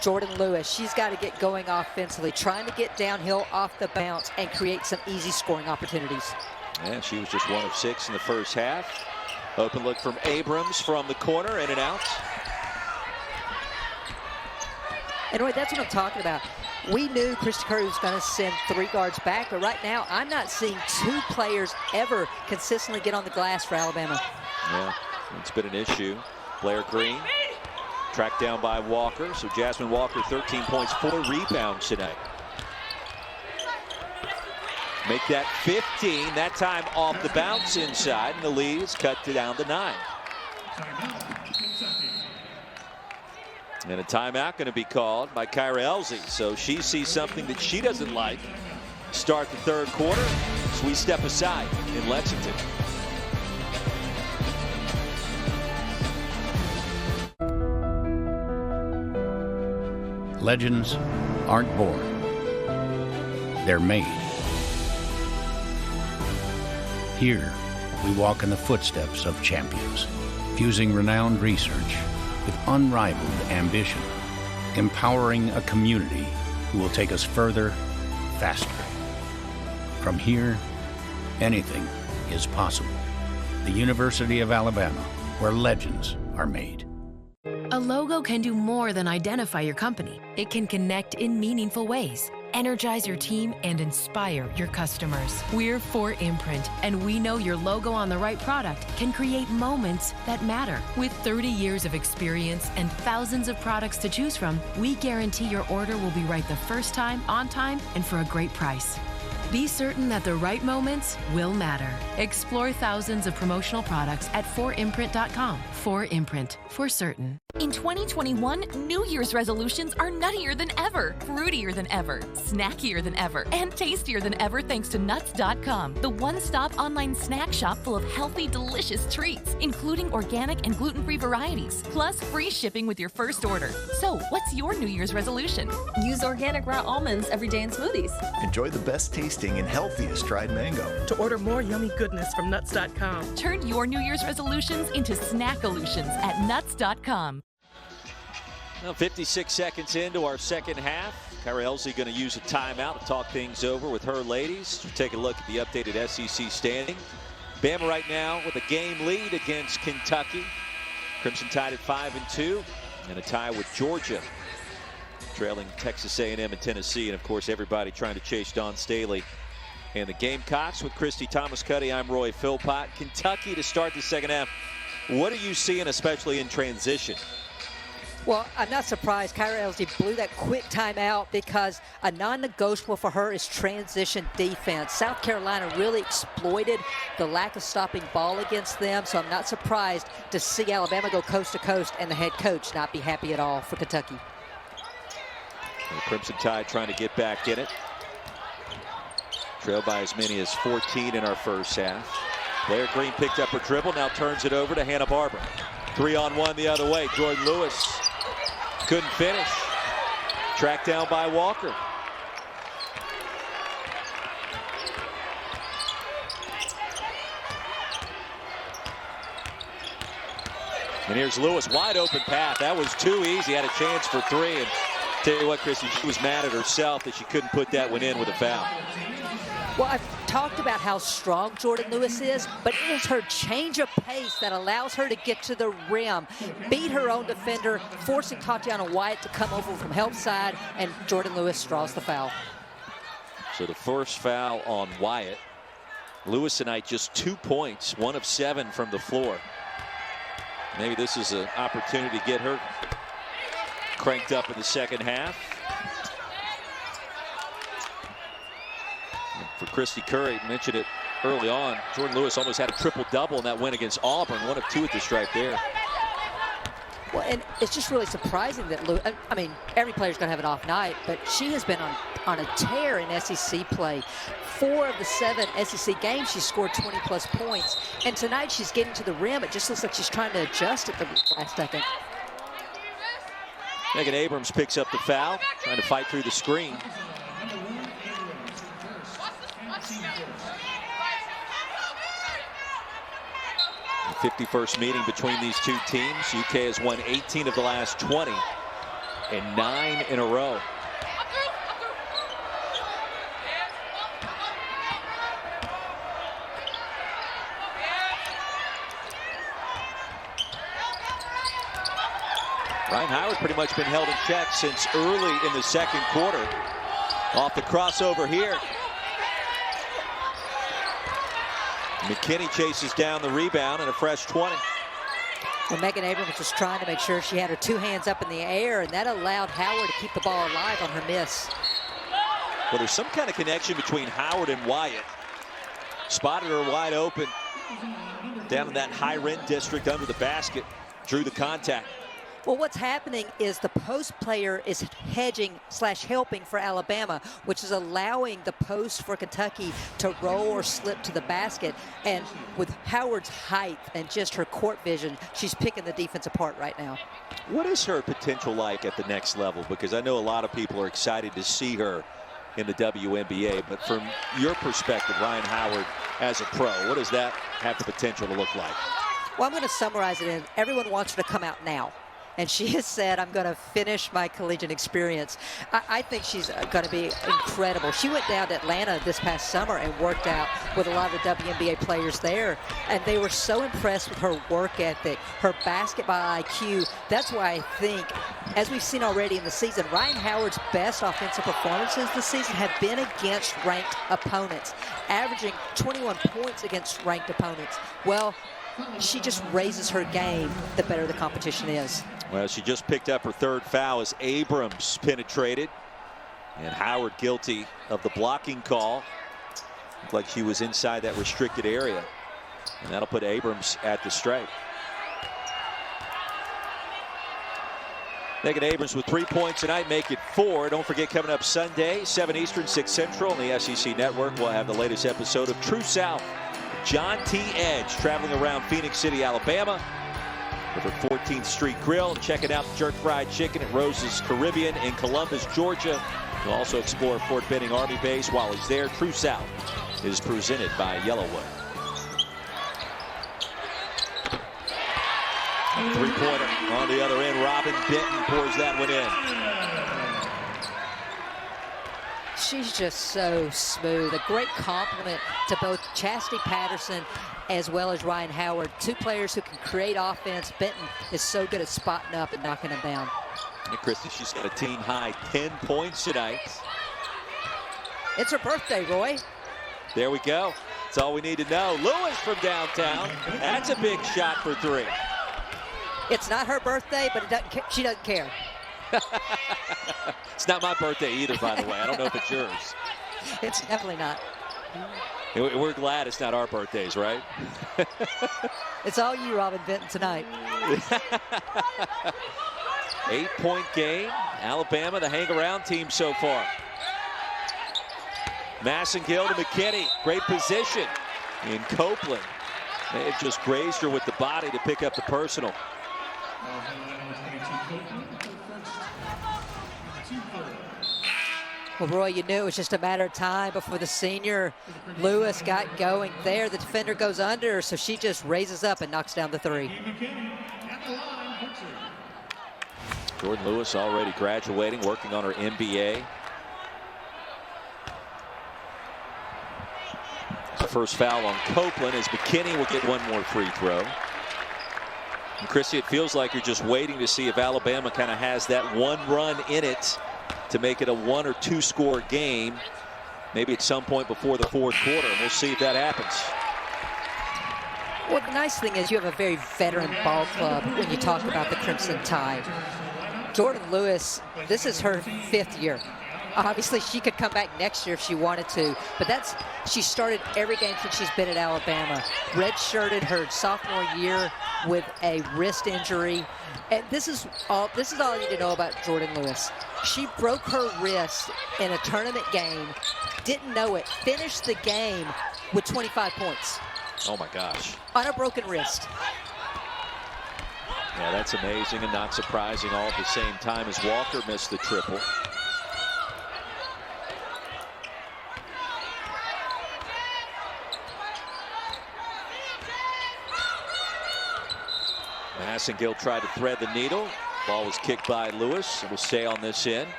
Jordan Lewis. She's got to get going offensively, trying to get downhill off the bounce and create some easy scoring opportunities. Yeah, she was just 1 of 6 in the first half. Open look from Abrams from the corner, in and out. And Roy, that's what I'm talking about. We knew Christy Curry was going to send 3 guards back, but right now I'm not seeing 2 players ever consistently get on the glass for Alabama. Yeah, it's been an issue. Blair Green tracked down by Walker. So Jasmine Walker, 13 points, 4 rebounds tonight. Make that 15. That time off the bounce inside, and the lead is cut down to 9. And a timeout going to be called by Kyra Elzy. So she sees something that she doesn't like. Start the third quarter. So we step aside in Lexington. Legends aren't born. They're made. Here, we walk in the footsteps of champions, fusing renowned research with unrivaled ambition, empowering a community who will take us further, faster. From here, anything is possible. The University of Alabama, where legends are made. A logo can do more than identify your company. It can connect in meaningful ways, energize your team, and inspire your customers. We're 4imprint, and we know your logo on the right product can create moments that matter. With 30 years of experience and thousands of products to choose from, we guarantee your order will be right the first time, on time, and for a great price. Be certain that the right moments will matter. Explore thousands of promotional products at 4imprint.com. 4imprint, for certain. In 2021, New Year's resolutions are nuttier than ever, fruitier than ever, snackier than ever, and tastier than ever thanks to Nuts.com, the one-stop online snack shop full of healthy, delicious treats, including organic and gluten-free varieties, plus free shipping with your first order. So, what's your New Year's resolution? Use organic raw almonds every day in smoothies. Enjoy the best tasting and healthiest dried mango. To order more yummy goodness from Nuts.com. Turn your New Year's resolutions into snack-olutions at Nuts.com. Now 56 seconds into our second half. Kyra Elzy going to use a timeout to talk things over with her ladies. We'll take a look at the updated SEC standing. Bama right now with a game lead against Kentucky. Crimson Tide at 5-2 and a tie with Georgia, trailing Texas A&M and Tennessee, and of course everybody trying to chase Dawn Staley and the Gamecocks. With Christy Thomas-Cuddy, I'm Roy Philpott. Kentucky to start the second half. What are you seeing, especially in transition? Well, I'm not surprised Kyra Elzy blew that quick timeout because a non-negotiable for her is transition defense. South Carolina really exploited the lack of stopping ball against them, so I'm not surprised to see Alabama go coast to coast and the head coach not be happy at all for Kentucky. The Crimson Tide trying to get back in it. Trailed by as many as 14 in our first half. Blair Green picked up her dribble, now turns it over to Hannah Barber. 3-on-1 the other way. Jordan Lewis couldn't finish. Tracked down by Walker. And here's Lewis, wide open path. That was too easy. Had a chance for three. And tell you what, Christy, she was mad at herself that she couldn't put that one in with a foul. Well, I've talked about how strong Jordan Lewis is, but it is her change of pace that allows her to get to the rim, beat her own defender, forcing Tatiana Wyatt to come over from help side, and Jordan Lewis draws the foul. So the first foul on Wyatt. Lewis tonight just 2 points, 1 of 7 from the floor. Maybe this is an opportunity to get her cranked up in the second half. For Christy Curry, mentioned it early on, Jordan Lewis almost had a triple-double in that win against Auburn. 1 of 2 at the stripe there. Well, and it's just really surprising that Lewis, I mean, every player's going to have an off night, but she has been on a tear in SEC play. 4 of the 7 SEC games, she scored 20-plus points. And tonight she's getting to the rim. It just looks like she's trying to adjust at the last second. Megan Abrams picks up the foul, trying to fight through the screen. The 51st meeting between these two teams. UK has won 18 of the last 20 and 9 in a row. Ryan Howard pretty much been held in check since early in the second quarter. Off the crossover here. McKinney chases down the rebound and a fresh 20. Well, Megan Abrams was trying to make sure she had her 2 hands up in the air, and that allowed Howard to keep the ball alive on her miss. Well, there's some kind of connection between Howard and Wyatt. Spotted her wide open down in that high rim district under the basket. Drew the contact. Well, what's happening is the post player is hedging/helping for Alabama, which is allowing the post for Kentucky to roll or slip to the basket. And with Howard's height and just her court vision, she's picking the defense apart right now. What is her potential like at the next level? Because I know a lot of people are excited to see her in the WNBA, but from your perspective, Ryan Howard as a pro, what does that have the potential to look like? Well, I'm going to summarize it in everyone wants her to come out now. And she has said, I'm going to finish my collegiate experience. I think she's going to be incredible. She went down to Atlanta this past summer and worked out with a lot of the WNBA players there. And they were so impressed with her work ethic, her basketball IQ. That's why I think, as we've seen already in the season, Ryan Howard's best offensive performances this season have been against ranked opponents, averaging 21 points against ranked opponents. Well, she just raises her game the better the competition is. Well, she just picked up her 3rd foul as Abrams penetrated. And Howard guilty of the blocking call. Looked like she was inside that restricted area. And that'll put Abrams at the stripe. Megan Abrams with 3 points tonight, make it 4. Don't forget, coming up Sunday, 7 Eastern, 6 Central on the SEC Network, we'll have the latest episode of True South. John T. Edge traveling around Phoenix City, Alabama with her 14th Street Grill, checking out the jerk fried chicken at Rose's Caribbean in Columbus, Georgia. We'll also explore Fort Benning Army Base while he's there. True South is presented by Yellowwood. Three-pointer on the other end. Robin Benton pours that one in. She's just so smooth. A great compliment to both Chastity Patterson as well as Ryan Howard. Two players who can create offense. Benton is so good at spotting up and knocking them down. And Christy, she's got a team-high 10 points tonight. It's her birthday, Roy. There we go. That's all we need to know. Lewis from downtown. That's a big shot for 3. It's not her birthday, but she doesn't care. It's not my birthday either, by the way. I don't know if it's yours. It's definitely not. We're glad it's not our birthdays, right? It's all you, Robin Benton, tonight. 8-point game. Alabama, the hang-around team so far. Massengill to McKinney. Great position in Copeland. May have just grazed her with the body to pick up the personal. Well, Roy, you knew it was just a matter of time before the senior Lewis got going there. The defender goes under, so she just raises up and knocks down the 3. Jordan Lewis already graduating, working on her MBA. The first foul on Copeland as McKinney will get one more free throw. And Chrissy, it feels like you're just waiting to see if Alabama kind of has that one run in it to make it a 1 or 2 score game, maybe at some point before the 4th quarter. And we'll see if that happens. Well, the nice thing is you have a very veteran ball club when you talk about the Crimson Tide. Jordan Lewis, this is her 5th year. Obviously, she could come back next year if she wanted to, but she started every game since she's been at Alabama. Redshirted her sophomore year with a wrist injury. And this is all you need to know about Jordan Lewis. She broke her wrist in a tournament game, didn't know it, finished the game with 25 points. Oh my gosh. On a broken wrist. Yeah, that's amazing and not surprising all at the same time as Walker missed the triple. Massengill tried to thread the needle. Ball was kicked by Lewis. It will stay on this end.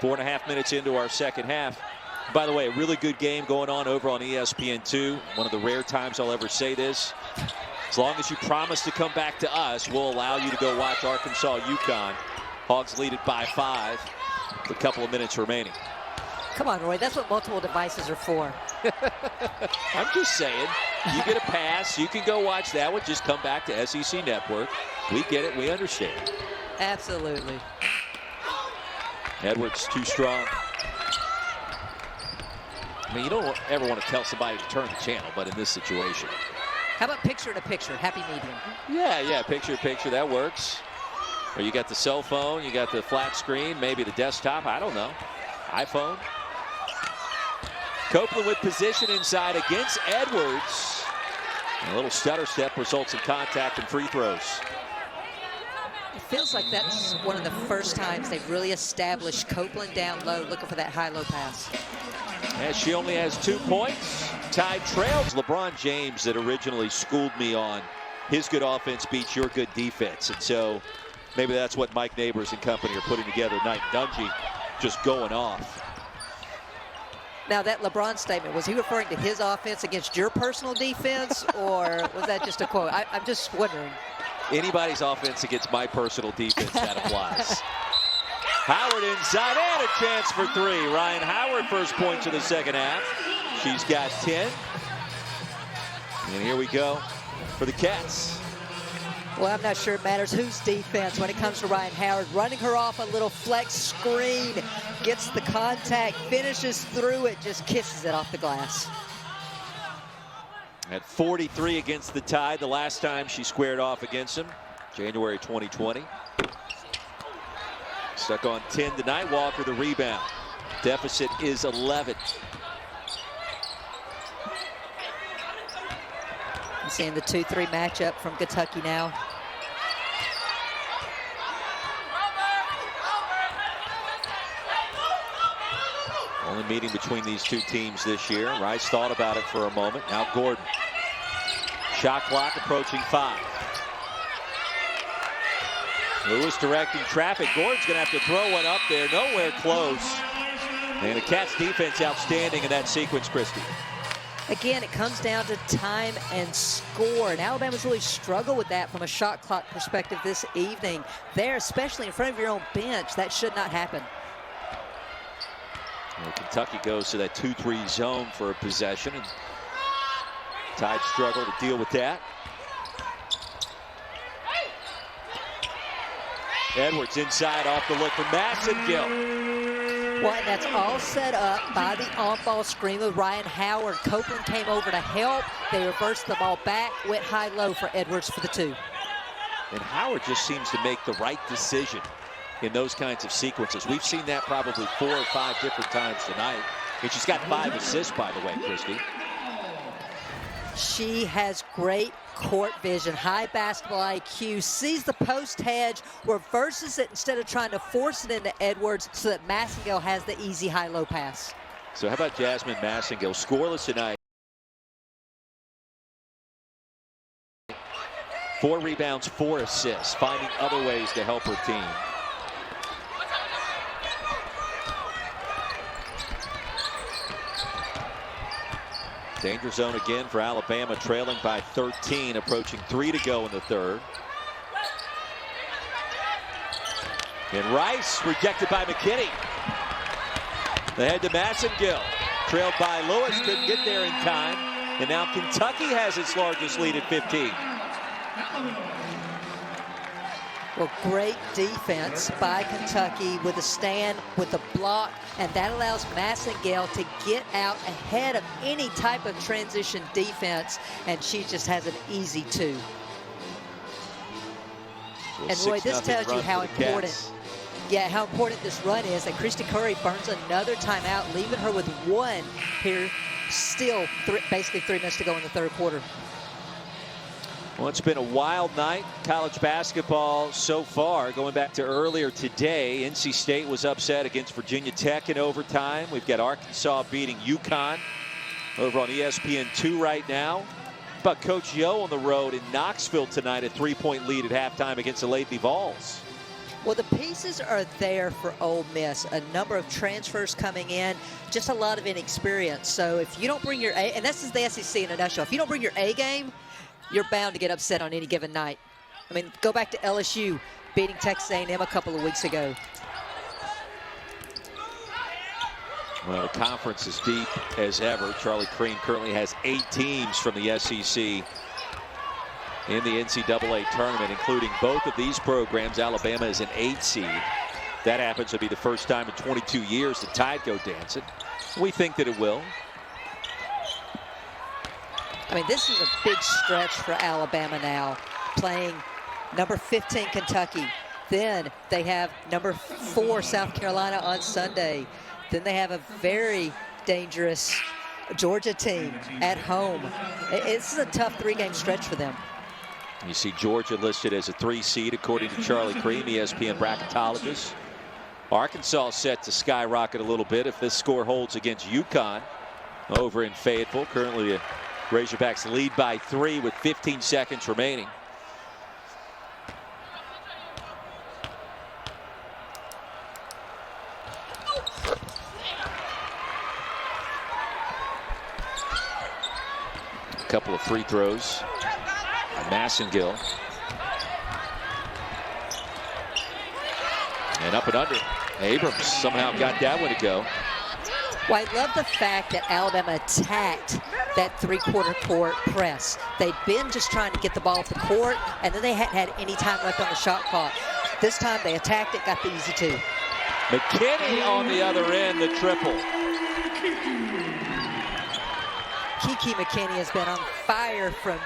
4.5 minutes into our second half. By the way, a really good game going on over on ESPN2. One of the rare times I'll ever say this. As long as you promise to come back to us, we'll allow you to go watch Arkansas UConn. Hogs lead it by 5 with a couple of minutes remaining. Come on, Roy, that's what multiple devices are for. I'm just saying, you get a pass, you can go watch that one. Just come back to SEC Network. We get it, we understand. Absolutely. Edwards too strong. I mean, you don't ever want to tell somebody to turn the channel, but in this situation. How about picture-to-picture, happy medium? Yeah, picture-to-picture, that works. Or you got the cell phone, you got the flat screen, maybe the desktop, I don't know. iPhone. Copeland with position inside against Edwards. And a little stutter step results in contact and free throws. It feels like that's one of the first times they've really established Copeland down low, looking for that high-low pass. As she only has 2 points, Tide trails. LeBron James that originally schooled me on his good offense beats your good defense. And so maybe that's what Mike Neighbors and company are putting together tonight. Dungy just going off. Now, that LeBron statement, was he referring to his offense against your personal defense, or was that just a quote? I'm just wondering. Anybody's offense against my personal defense, that applies. Howard inside and a chance for 3. Ryan Howard, first points of the second half. She's got 10. And here we go for the Cats. Well, I'm not sure it matters whose defense when it comes to Ryan Howard. Running her off a little flex screen, gets the contact, finishes through it, just kisses it off the glass. At 43 against the Tide the last time she squared off against him, January 2020. Stuck on 10 tonight. Walker the rebound. Deficit is 11. I'm seeing the 2-3 matchup from Kentucky now. Only meeting between these two teams this year. Rice thought about it for a moment. Now Gordon. Shot clock approaching 5. Lewis directing traffic. Gordon's going to have to throw one up there. Nowhere close. And the Cats defense outstanding in that sequence, Christy. Again, it comes down to time and score. And Alabama's really struggled with that from a shot clock perspective this evening. There, especially in front of your own bench, that should not happen. Well, Kentucky goes to that 2-3 zone for a possession. And Tide struggle to deal with that. Edwards inside off the look for Massengill. Well, and that's all set up by the on-ball screen with Ryan Howard. Copeland came over to help. They reversed the ball back, went high-low for Edwards for the 2. And Howard just seems to make the right decision in those kinds of sequences. We've seen that probably 4 or 5 different times tonight. And she's got 5 assists, by the way, Christy. She has great court vision, high basketball IQ, sees the post hedge, reverses it instead of trying to force it into Edwards so that Massengill has the easy high-low pass. So how about Jasmine Massengill? Scoreless tonight. 4 rebounds, 4 assists, finding other ways to help her team. Danger zone again for Alabama, trailing by 13, approaching 3 to go in the 3rd. And Rice rejected by McKinney. They head to Massengill, trailed by Lewis, couldn't get there in time. And now Kentucky has its largest lead at 15. Well, great defense by Kentucky with a stand, with a block, and that allows Massengill to get out ahead of any type of transition defense, and she just has an easy 2. And Roy, this tells you how important, how important this run is, that Christy Curry burns another timeout, leaving her with 1 here, still basically 3 minutes to go in the 3rd quarter. Well, it's been a wild night. College basketball so far. Going back to earlier today, NC State was upset against Virginia Tech in overtime. We've got Arkansas beating UConn over on ESPN2 right now. But Coach Yo on the road in Knoxville tonight, a 3-point lead at halftime against the Lady Vols. Well, the pieces are there for Ole Miss. A number of transfers coming in, just a lot of inexperience. So if you don't bring your A, and this is the SEC in a nutshell, if you don't bring your A game, you're bound to get upset on any given night. I mean, go back to LSU beating Texas A&M a couple of weeks ago. Well, the conference is deep as ever. Charlie Creme currently has 8 teams from the SEC in the NCAA tournament, including both of these programs. Alabama is an 8 seed. That happens to be the first time in 22 years the Tide go dancing. We think that it will. I mean, this is a big stretch for Alabama now, playing number 15 Kentucky. Then they have number 4 South Carolina on Sunday. Then they have a very dangerous Georgia team at home. This is a tough 3-game stretch for them. You see Georgia listed as a 3 seed according to Charlie Creme, ESPN bracketologist. Arkansas set to skyrocket a little bit if this score holds against UConn over in Fayetteville. Currently a Razorbacks lead by 3 with 15 seconds remaining. A couple of free throws. Massengill. And up and under. Abrams somehow got that one to go. Well, I love the fact that Alabama attacked that 3-quarter court press. They'd been just trying to get the ball off the court, and then they hadn't had any time left on the shot clock. This time they attacked it, got the easy 2. McKinney on the other end, the triple. Kiki McKinney has been on fire from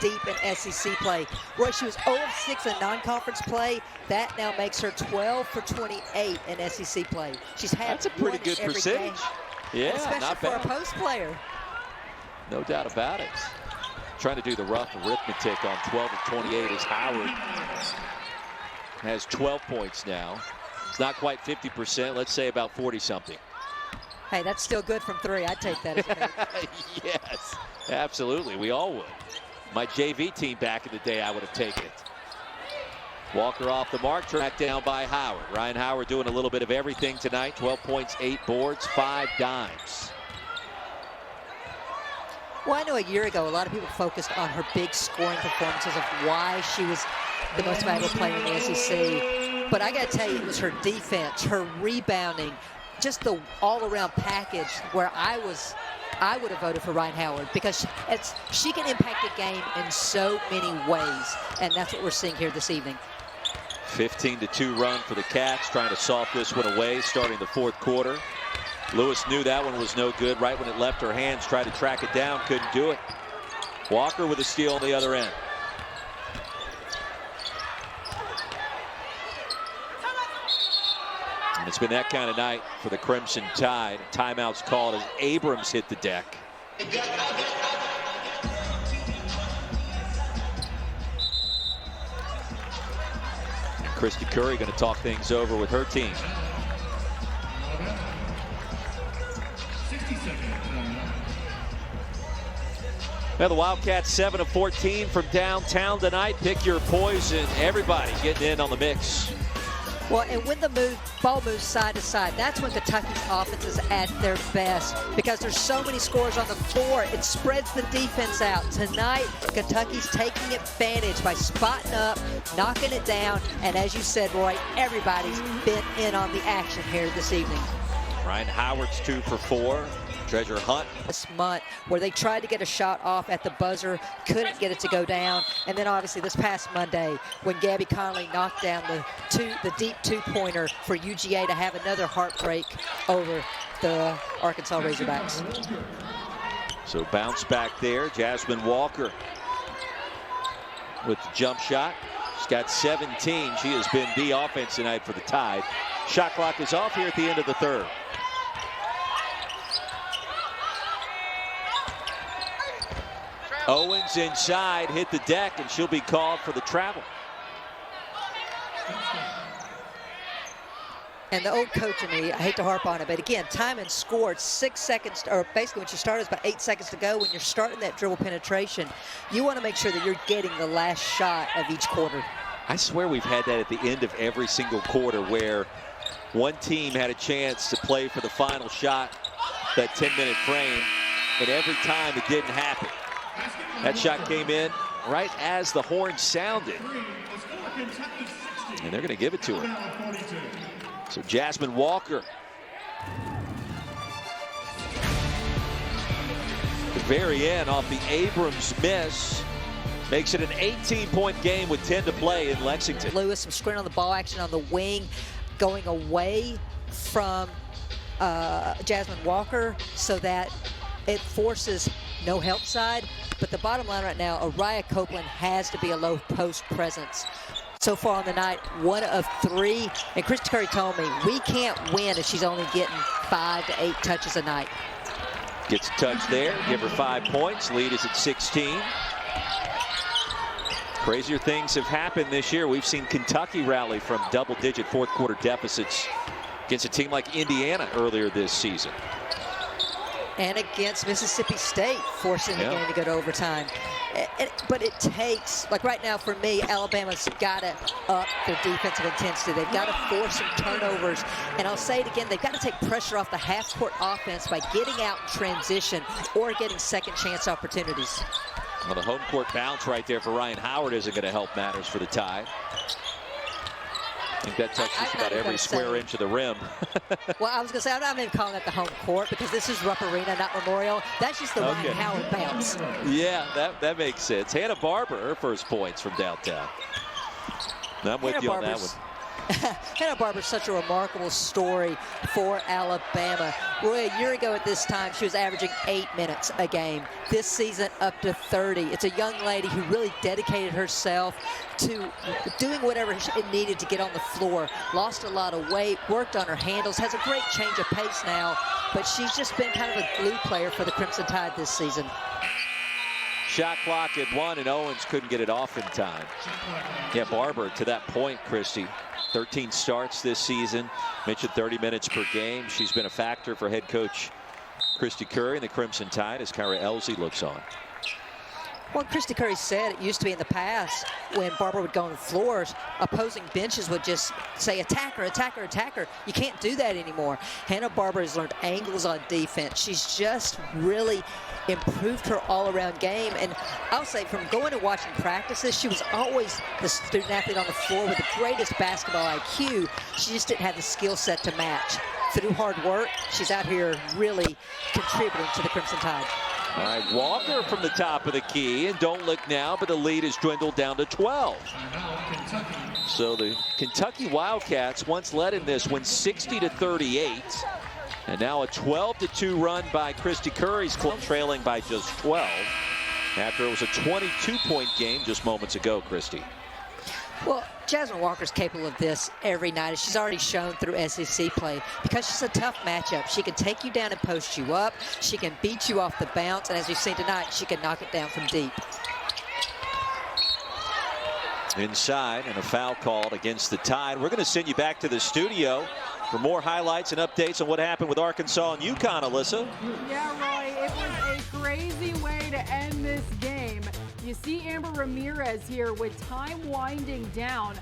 deep in SEC play. Roy, she was 0 of 6 in non-conference play. That now makes her 12 for 28 in SEC play. She's had That's a pretty good percentage. Game. Yeah, especially not for bad. a post player. No doubt about it. Trying to do the rough arithmetic on 12 of 28 as Howard has 12 points now. It's not quite 50%. Let's say about 40-something. Hey, that's still good from 3. I'd take that as a Yes, absolutely. We all would. My JV team back in the day, I would have taken it. Walker off the mark, tracked down by Howard. Ryan Howard doing a little bit of everything tonight. 12 points, 8 boards, 5 dimes. Well, I know a year ago, a lot of people focused on her big scoring performances of why she was the most valuable player in the SEC. But I got to tell you, it was her defense, her rebounding, just the all-around package where I would have voted for Ryan Howard, because she can impact the game in so many ways, and that's what we're seeing here this evening. 15-2 run for the Cats, trying to soft this one away, starting the fourth quarter. Lewis knew that one was no good. Right when it left her hands, tried to track it down, couldn't do it. Walker with a steal on the other end. And it's been that kind of night for the Crimson Tide. Timeouts called as Abrams hit the deck. And Christy Curry going to talk things over with her team. Now the Wildcats 7 of 14 from downtown tonight. Pick your poison. Everybody getting in on the mix. Well, and when the ball moves side to side, that's when Kentucky's offense is at their best, because there's so many scores on the floor. It spreads the defense out. Tonight, Kentucky's taking advantage by spotting up, knocking it down, and as you said, Roy, everybody's been in on the action here this evening. Ryan Howard's 2 for 4. Treasure Hunt this month, where they tried to get a shot off at the buzzer, couldn't get it to go down, and then obviously this past Monday when Gabby Conley knocked down the deep 2-pointer for UGA to have another heartbreak over the Arkansas Razorbacks. So bounce back there. Jasmine Walker with the jump shot. She's got 17. She has been the offense tonight for the Tide. Shot clock is off here at the end of the third. Owens inside, hit the deck, and she'll be called for the travel. And the old coach in me, I hate to harp on it, but again, time and scored 6 seconds, or basically when she started, it's about 8 seconds to go. When you're starting that dribble penetration, you want to make sure that you're getting the last shot of each quarter. I swear we've had that at the end of every single quarter, where one team had a chance to play for the final shot, that 10-minute frame, and every time it didn't happen. That shot came in right as the horn sounded. And they're going to give it to her. So Jasmine Walker. At the very end, off the Abrams miss, makes it an 18-point game with 10 to play in Lexington. Lewis, some screen on the ball action on the wing, going away from Jasmine Walker so that it forces no help side. But the bottom line right now, Araya Copeland has to be a low post presence. So far on the night, 1 of 3. And Christy Curry told me we can't win if she's only getting 5 to 8 touches a night. Gets a touch there, give her 5 points. Lead is at 16. Crazier things have happened this year. We've seen Kentucky rally from double-digit fourth-quarter deficits against a team like Indiana earlier this season. And against Mississippi State, forcing the game to go to overtime. But it takes, like right now for me, Alabama's got to up their defensive intensity. They've got to force some turnovers. And I'll say it again, they've got to take pressure off the half-court offense by getting out in transition or getting second-chance opportunities. Well, the home court bounce right there for Ryan Howard isn't going to help matters for the Tide. I think that touches about every square inch of the rim. Well, I was going to say, I'm not even calling that the home court because this is Rupp Arena, not Memorial. That's just the Ryan Howard bounce. Yeah, that makes sense. Hannah Barber, her first points from downtown. I'm with you on that one. Hanna-Barbera is such a remarkable story for Alabama. Roy, a year ago at this time, she was averaging 8 minutes a game. This season, up to 30. It's a young lady who really dedicated herself to doing whatever it needed to get on the floor. Lost a lot of weight, worked on her handles, has a great change of pace now, but she's just been kind of a glue player for the Crimson Tide this season. Shot clock at 1, and Owens couldn't get it off in time. Yeah, Barber, to that point, Christy, 13 starts this season. Mentioned 30 minutes per game. She's been a factor for head coach Christy Curry and the Crimson Tide as Kyra Elzy looks on. Well, Christy Curry said it used to be in the past when Barbara would go on the floors, opposing benches would just say, attack her, attack her, attack her. You can't do that anymore. Hanna-Barbera has learned angles on defense. She's just really improved her all-around game. And I'll say, from going and watching practices, she was always the student athlete on the floor with the greatest basketball IQ. She just didn't have the skill set to match. Through hard work, she's out here really contributing to the Crimson Tide. All right, Walker from the top of the key, and don't look now, but the lead has dwindled down to 12. So the Kentucky Wildcats once led in this one 60-38, and now a 12-2 run by Christy Curry's club, trailing by just 12 after it was a 22-point game just moments ago, Christy. Well, Jasmine Walker's capable of this every night, as she's already shown through SEC play, because she's a tough matchup. She can take you down and post you up. She can beat you off the bounce, and as we've seen tonight, she can knock it down from deep. Inside, and a foul called against the Tide. We're going to send you back to the studio for more highlights and updates on what happened with Arkansas and UConn, Alyssa. Yeah, Roy, it was a crazy way to end this game. You see Amber Ramirez here with time winding down.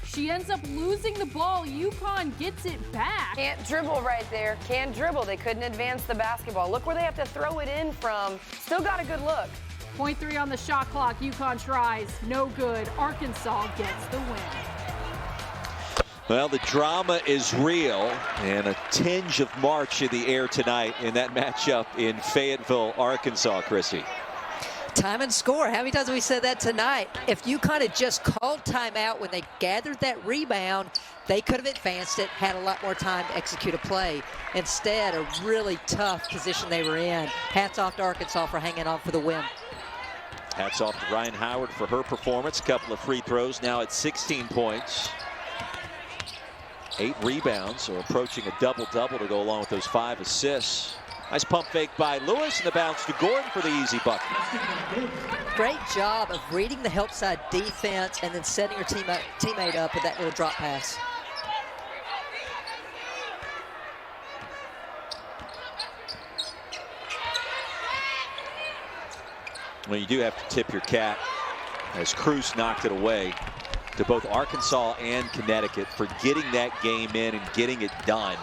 She ends up losing the ball. UConn gets it back. Can't dribble right there. Can't dribble. They couldn't advance the basketball. Look where they have to throw it in from. Still got a good look. 0.3 on the shot clock. UConn tries. No good. Arkansas gets the win. Well, the drama is real, and a tinge of March in the air tonight in that matchup in Fayetteville, Arkansas, Christy. Time and score. How many times have we said that tonight? If UConn had just called timeout when they gathered that rebound, they could have advanced it, had a lot more time to execute a play. Instead, a really tough position they were in. Hats off to Arkansas for hanging on for the win. Hats off to Ryan Howard for her performance. A couple of free throws, now at 16 points. 8 rebounds, so approaching a double-double to go along with those 5 assists. Nice pump fake by Lewis, and the bounce to Gordon for the easy bucket. Great job of reading the help side defense and then setting your teammate up with that little drop pass. Well, you do have to tip your cap as Cruz knocked it away to both Arkansas and Connecticut for getting that game in and getting it done.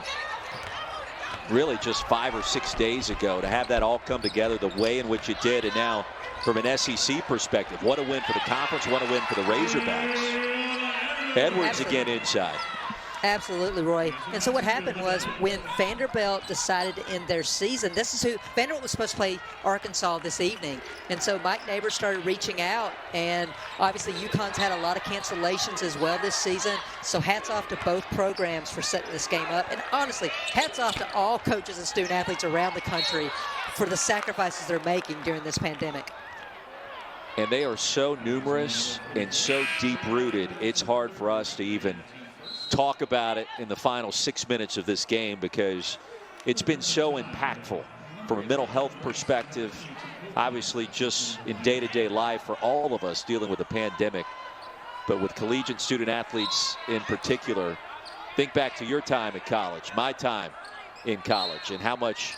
Really just 5 or 6 days ago, to have that all come together the way in which it did. And now from an SEC perspective, what a win for the conference, what a win for the Razorbacks. Edwards again inside. Absolutely, Roy. And so what happened was when Vanderbilt decided to end their season, this is who Vanderbilt was supposed to play Arkansas this evening. And so Mike Neighbors started reaching out, and obviously UConn's had a lot of cancellations as well this season. So hats off to both programs for setting this game up. And honestly, hats off to all coaches and student athletes around the country for the sacrifices they're making during this pandemic. And they are so numerous and so deep-rooted, it's hard for us to even talk about it in the final 6 minutes of this game, because it's been so impactful from a mental health perspective, obviously just in day-to-day life for all of us dealing with the pandemic, but with collegiate student athletes in particular. Think back to your time at college, my time in college, and how much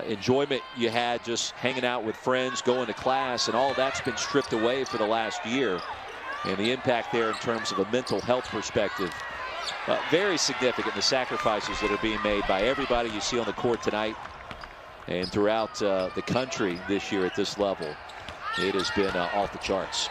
enjoyment you had just hanging out with friends, going to class, and all that's been stripped away for the last year. And the impact there in terms of a mental health perspective, very significant, the sacrifices that are being made by everybody you see on the court tonight and throughout the country this year at this level. It has been off the charts.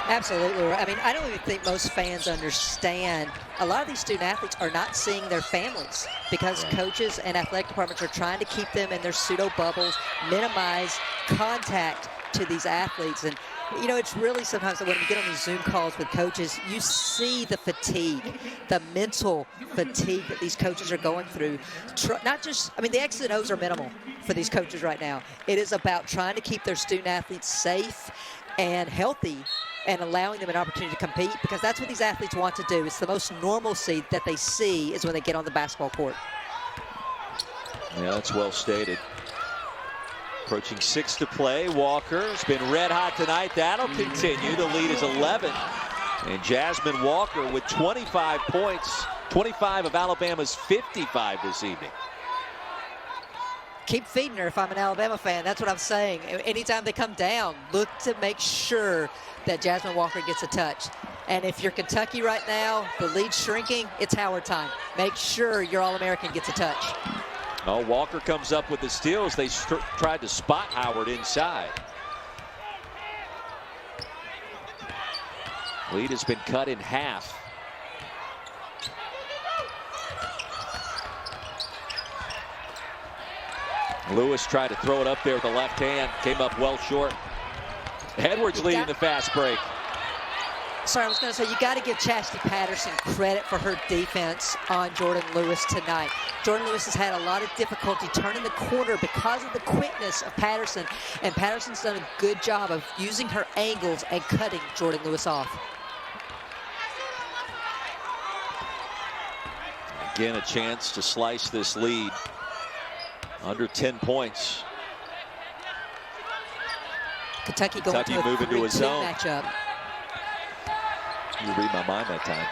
Absolutely. I mean, I don't even think most fans understand. A lot of these student athletes are not seeing their families because coaches and athletic departments are trying to keep them in their pseudo bubbles, minimize contact to these athletes. And You know, it's really sometimes when we get on these Zoom calls with coaches, you see the fatigue, the mental fatigue that these coaches are going through. Not just, I mean, the X's and O's are minimal for these coaches right now. It is about trying to keep their student athletes safe and healthy and allowing them an opportunity to compete, because that's what these athletes want to do. It's the most normalcy that they see is when they get on the basketball court. Yeah, that's well stated. Approaching 6 to play. Walker has been red hot tonight. That'll continue. The lead is 11. And Jasmine Walker with 25 points. 25 of Alabama's 55 this evening. Keep feeding her if I'm an Alabama fan. That's what I'm saying. Anytime they come down, look to make sure that Jasmine Walker gets a touch. And if you're Kentucky right now, the lead's shrinking, it's Howard time. Make sure your All-American gets a touch. Oh, Walker comes up with the steals. They tried to spot Howard inside. Lead has been cut in half. Lewis tried to throw it up there with the left hand. Came up well short. Edwards leading the fast break. Sorry, I was going to say, you got to give Chastity Patterson credit for her defense on Jordan Lewis tonight. Jordan Lewis has had a lot of difficulty turning the corner because of the quickness of Patterson, and Patterson's done a good job of using her angles and cutting Jordan Lewis off. Again, a chance to slice this lead. Under 10 points. Kentucky going to a moving to a zone matchup. You read my mind that time.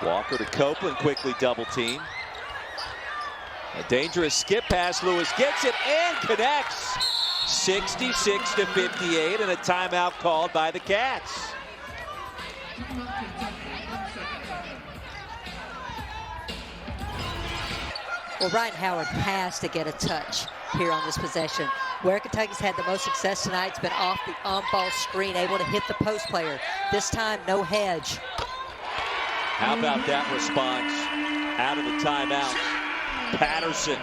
Walker to Copeland, quickly double team. A dangerous skip pass. Lewis gets it and connects. 66 to 58, and a timeout called by the Cats. Well, Ryan Howard has to get a touch here on this possession. Where Kentucky's had the most success tonight has been off the on-ball screen, able to hit the post player. This time, no hedge. How about that response out of the timeout? Patterson.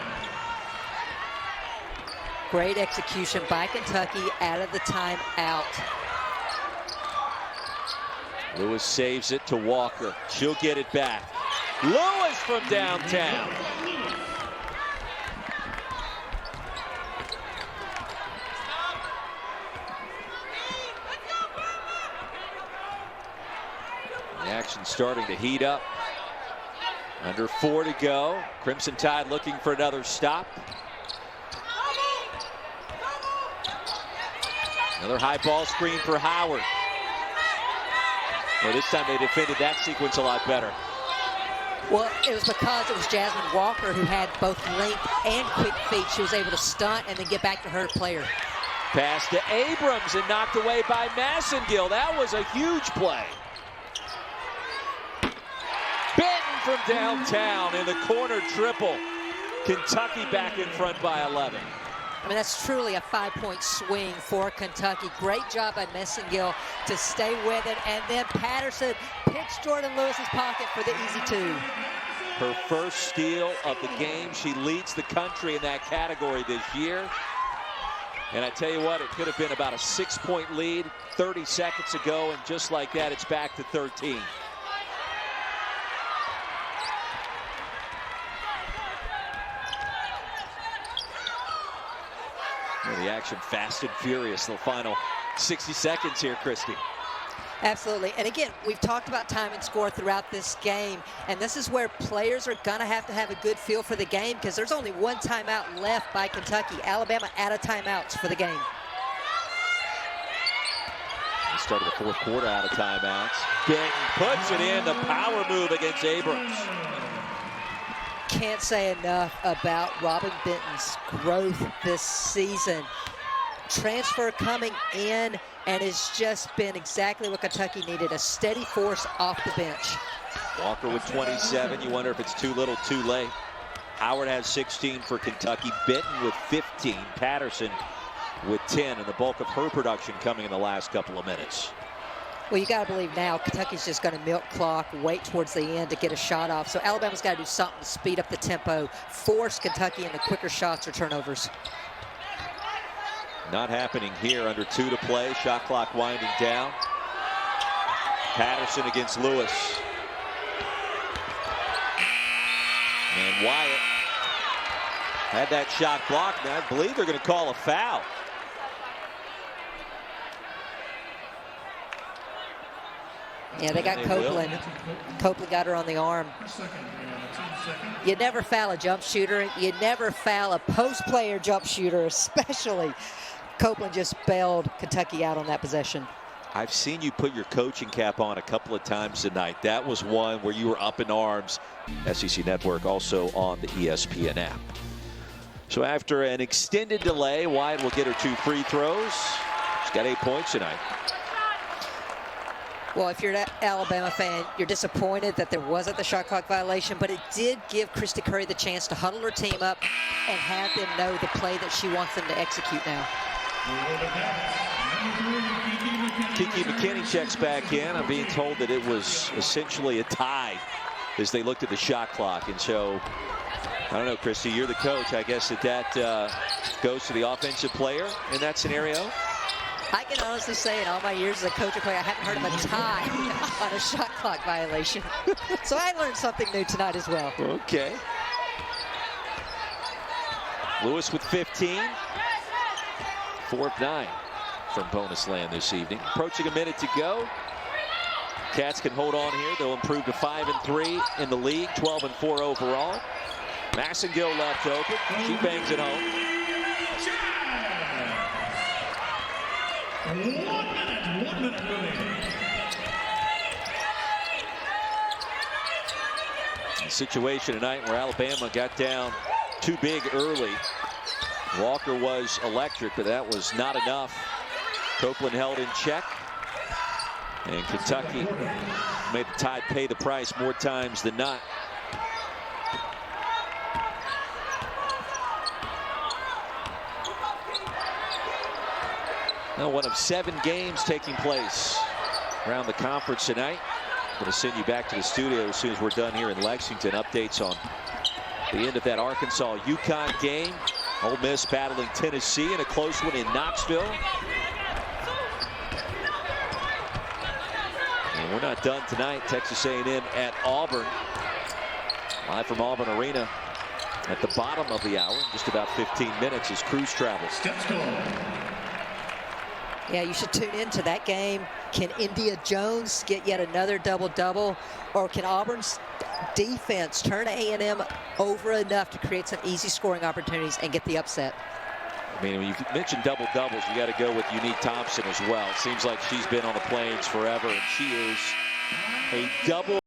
Great execution by Kentucky out of the timeout. Lewis saves it to Walker. She'll get it back. Lewis from downtown. The action starting to heat up. Under 4 to go. Crimson Tide looking for another stop. Another high ball screen for Howard. Well, this time they defended that sequence a lot better. Well, it was because it was Jasmine Walker who had both length and quick feet. She was able to stunt and then get back to her player. Pass to Abrams and knocked away by Massengill. That was a huge play. Benton from downtown in the corner triple. Kentucky back in front by 11. I mean, that's truly a 5-point swing for Kentucky. Great job by Massengill to stay with it. And then Patterson picks Jordan Lewis's pocket for the easy 2. Her first steal of the game. She leads the country in that category this year. And I tell you what, it could have been about a 6-point lead 30 seconds ago. And just like that, it's back to 13. The action fast and furious. The final 60 seconds here, Christy. Absolutely. And again, we've talked about time and score throughout this game. And this is where players are going to have a good feel for the game, because there's only one timeout left by Kentucky. Alabama out of timeouts for the game. They started the fourth quarter out of timeouts. Benton puts it in. The power move against Abrams. Can't say enough about Robin Benton's growth this season. Transfer coming in, and it's just been exactly what Kentucky needed, a steady force off the bench. Walker with 27. You wonder if it's too little, too late. Howard has 16 for Kentucky. Benton with 15. Patterson with 10, and the bulk of her production coming in the last couple of minutes. Well, you got to believe now Kentucky's just going to milk clock, wait towards the end to get a shot off. So Alabama's got to do something to speed up the tempo, force Kentucky into quicker shots or turnovers. Not happening here. Under 2 to play. Shot clock winding down. Patterson against Lewis. And Wyatt had that shot blocked. Now I believe they're going to call a foul. Yeah, they got Copeland. Copeland got her on the arm. You never foul a jump shooter. You never foul a post player jump shooter, especially. Copeland just bailed Kentucky out on that possession. I've seen you put your coaching cap on a couple of times tonight. That was one where you were up in arms. SEC Network also on the ESPN app. So after an extended delay, Wyatt will get her 2 free throws. She's got 8 points tonight. Well, if you're an Alabama fan, you're disappointed that there wasn't the shot clock violation, but it did give Christy Curry the chance to huddle her team up and have them know the play that she wants them to execute now. Kiki McKinney checks back in. I'm being told that it was essentially a tie as they looked at the shot clock. And so, I don't know, Christy, you're the coach. I guess that goes to the offensive player in that scenario. I can honestly say in all my years as a coach or player, I haven't heard of a tie on a shot clock violation. So I learned something new tonight as well. Okay. Lewis with 15. 4 of 9 from bonus land this evening. Approaching a minute to go. Cats can hold on here. They'll improve to 5-3 in the league, 12-4 overall. Massengill left open. She bangs it home. 1 minute remaining. A situation tonight where Alabama got down too big early. Walker was electric, but that was not enough. Copeland held in check. And Kentucky made the Tide pay the price more times than not. Now, one of 7 games taking place around the conference tonight. Going to send you back to the studio as soon as we're done here in Lexington. Updates on the end of that Arkansas-UConn game. Ole Miss battling Tennessee in a close one in Knoxville. And we're not done tonight. Texas A&M at Auburn. Live from Auburn Arena at the bottom of the hour. In just about 15 minutes as Cruz travels. Yeah, you should tune into that game. Can India Jones get yet another double-double? Or can Auburn's defense turn A&M over enough to create some easy scoring opportunities and get the upset? I mean, when you mentioned double-doubles, you got to go with Unique Thompson as well. It seems like she's been on the Plains forever, and she is a double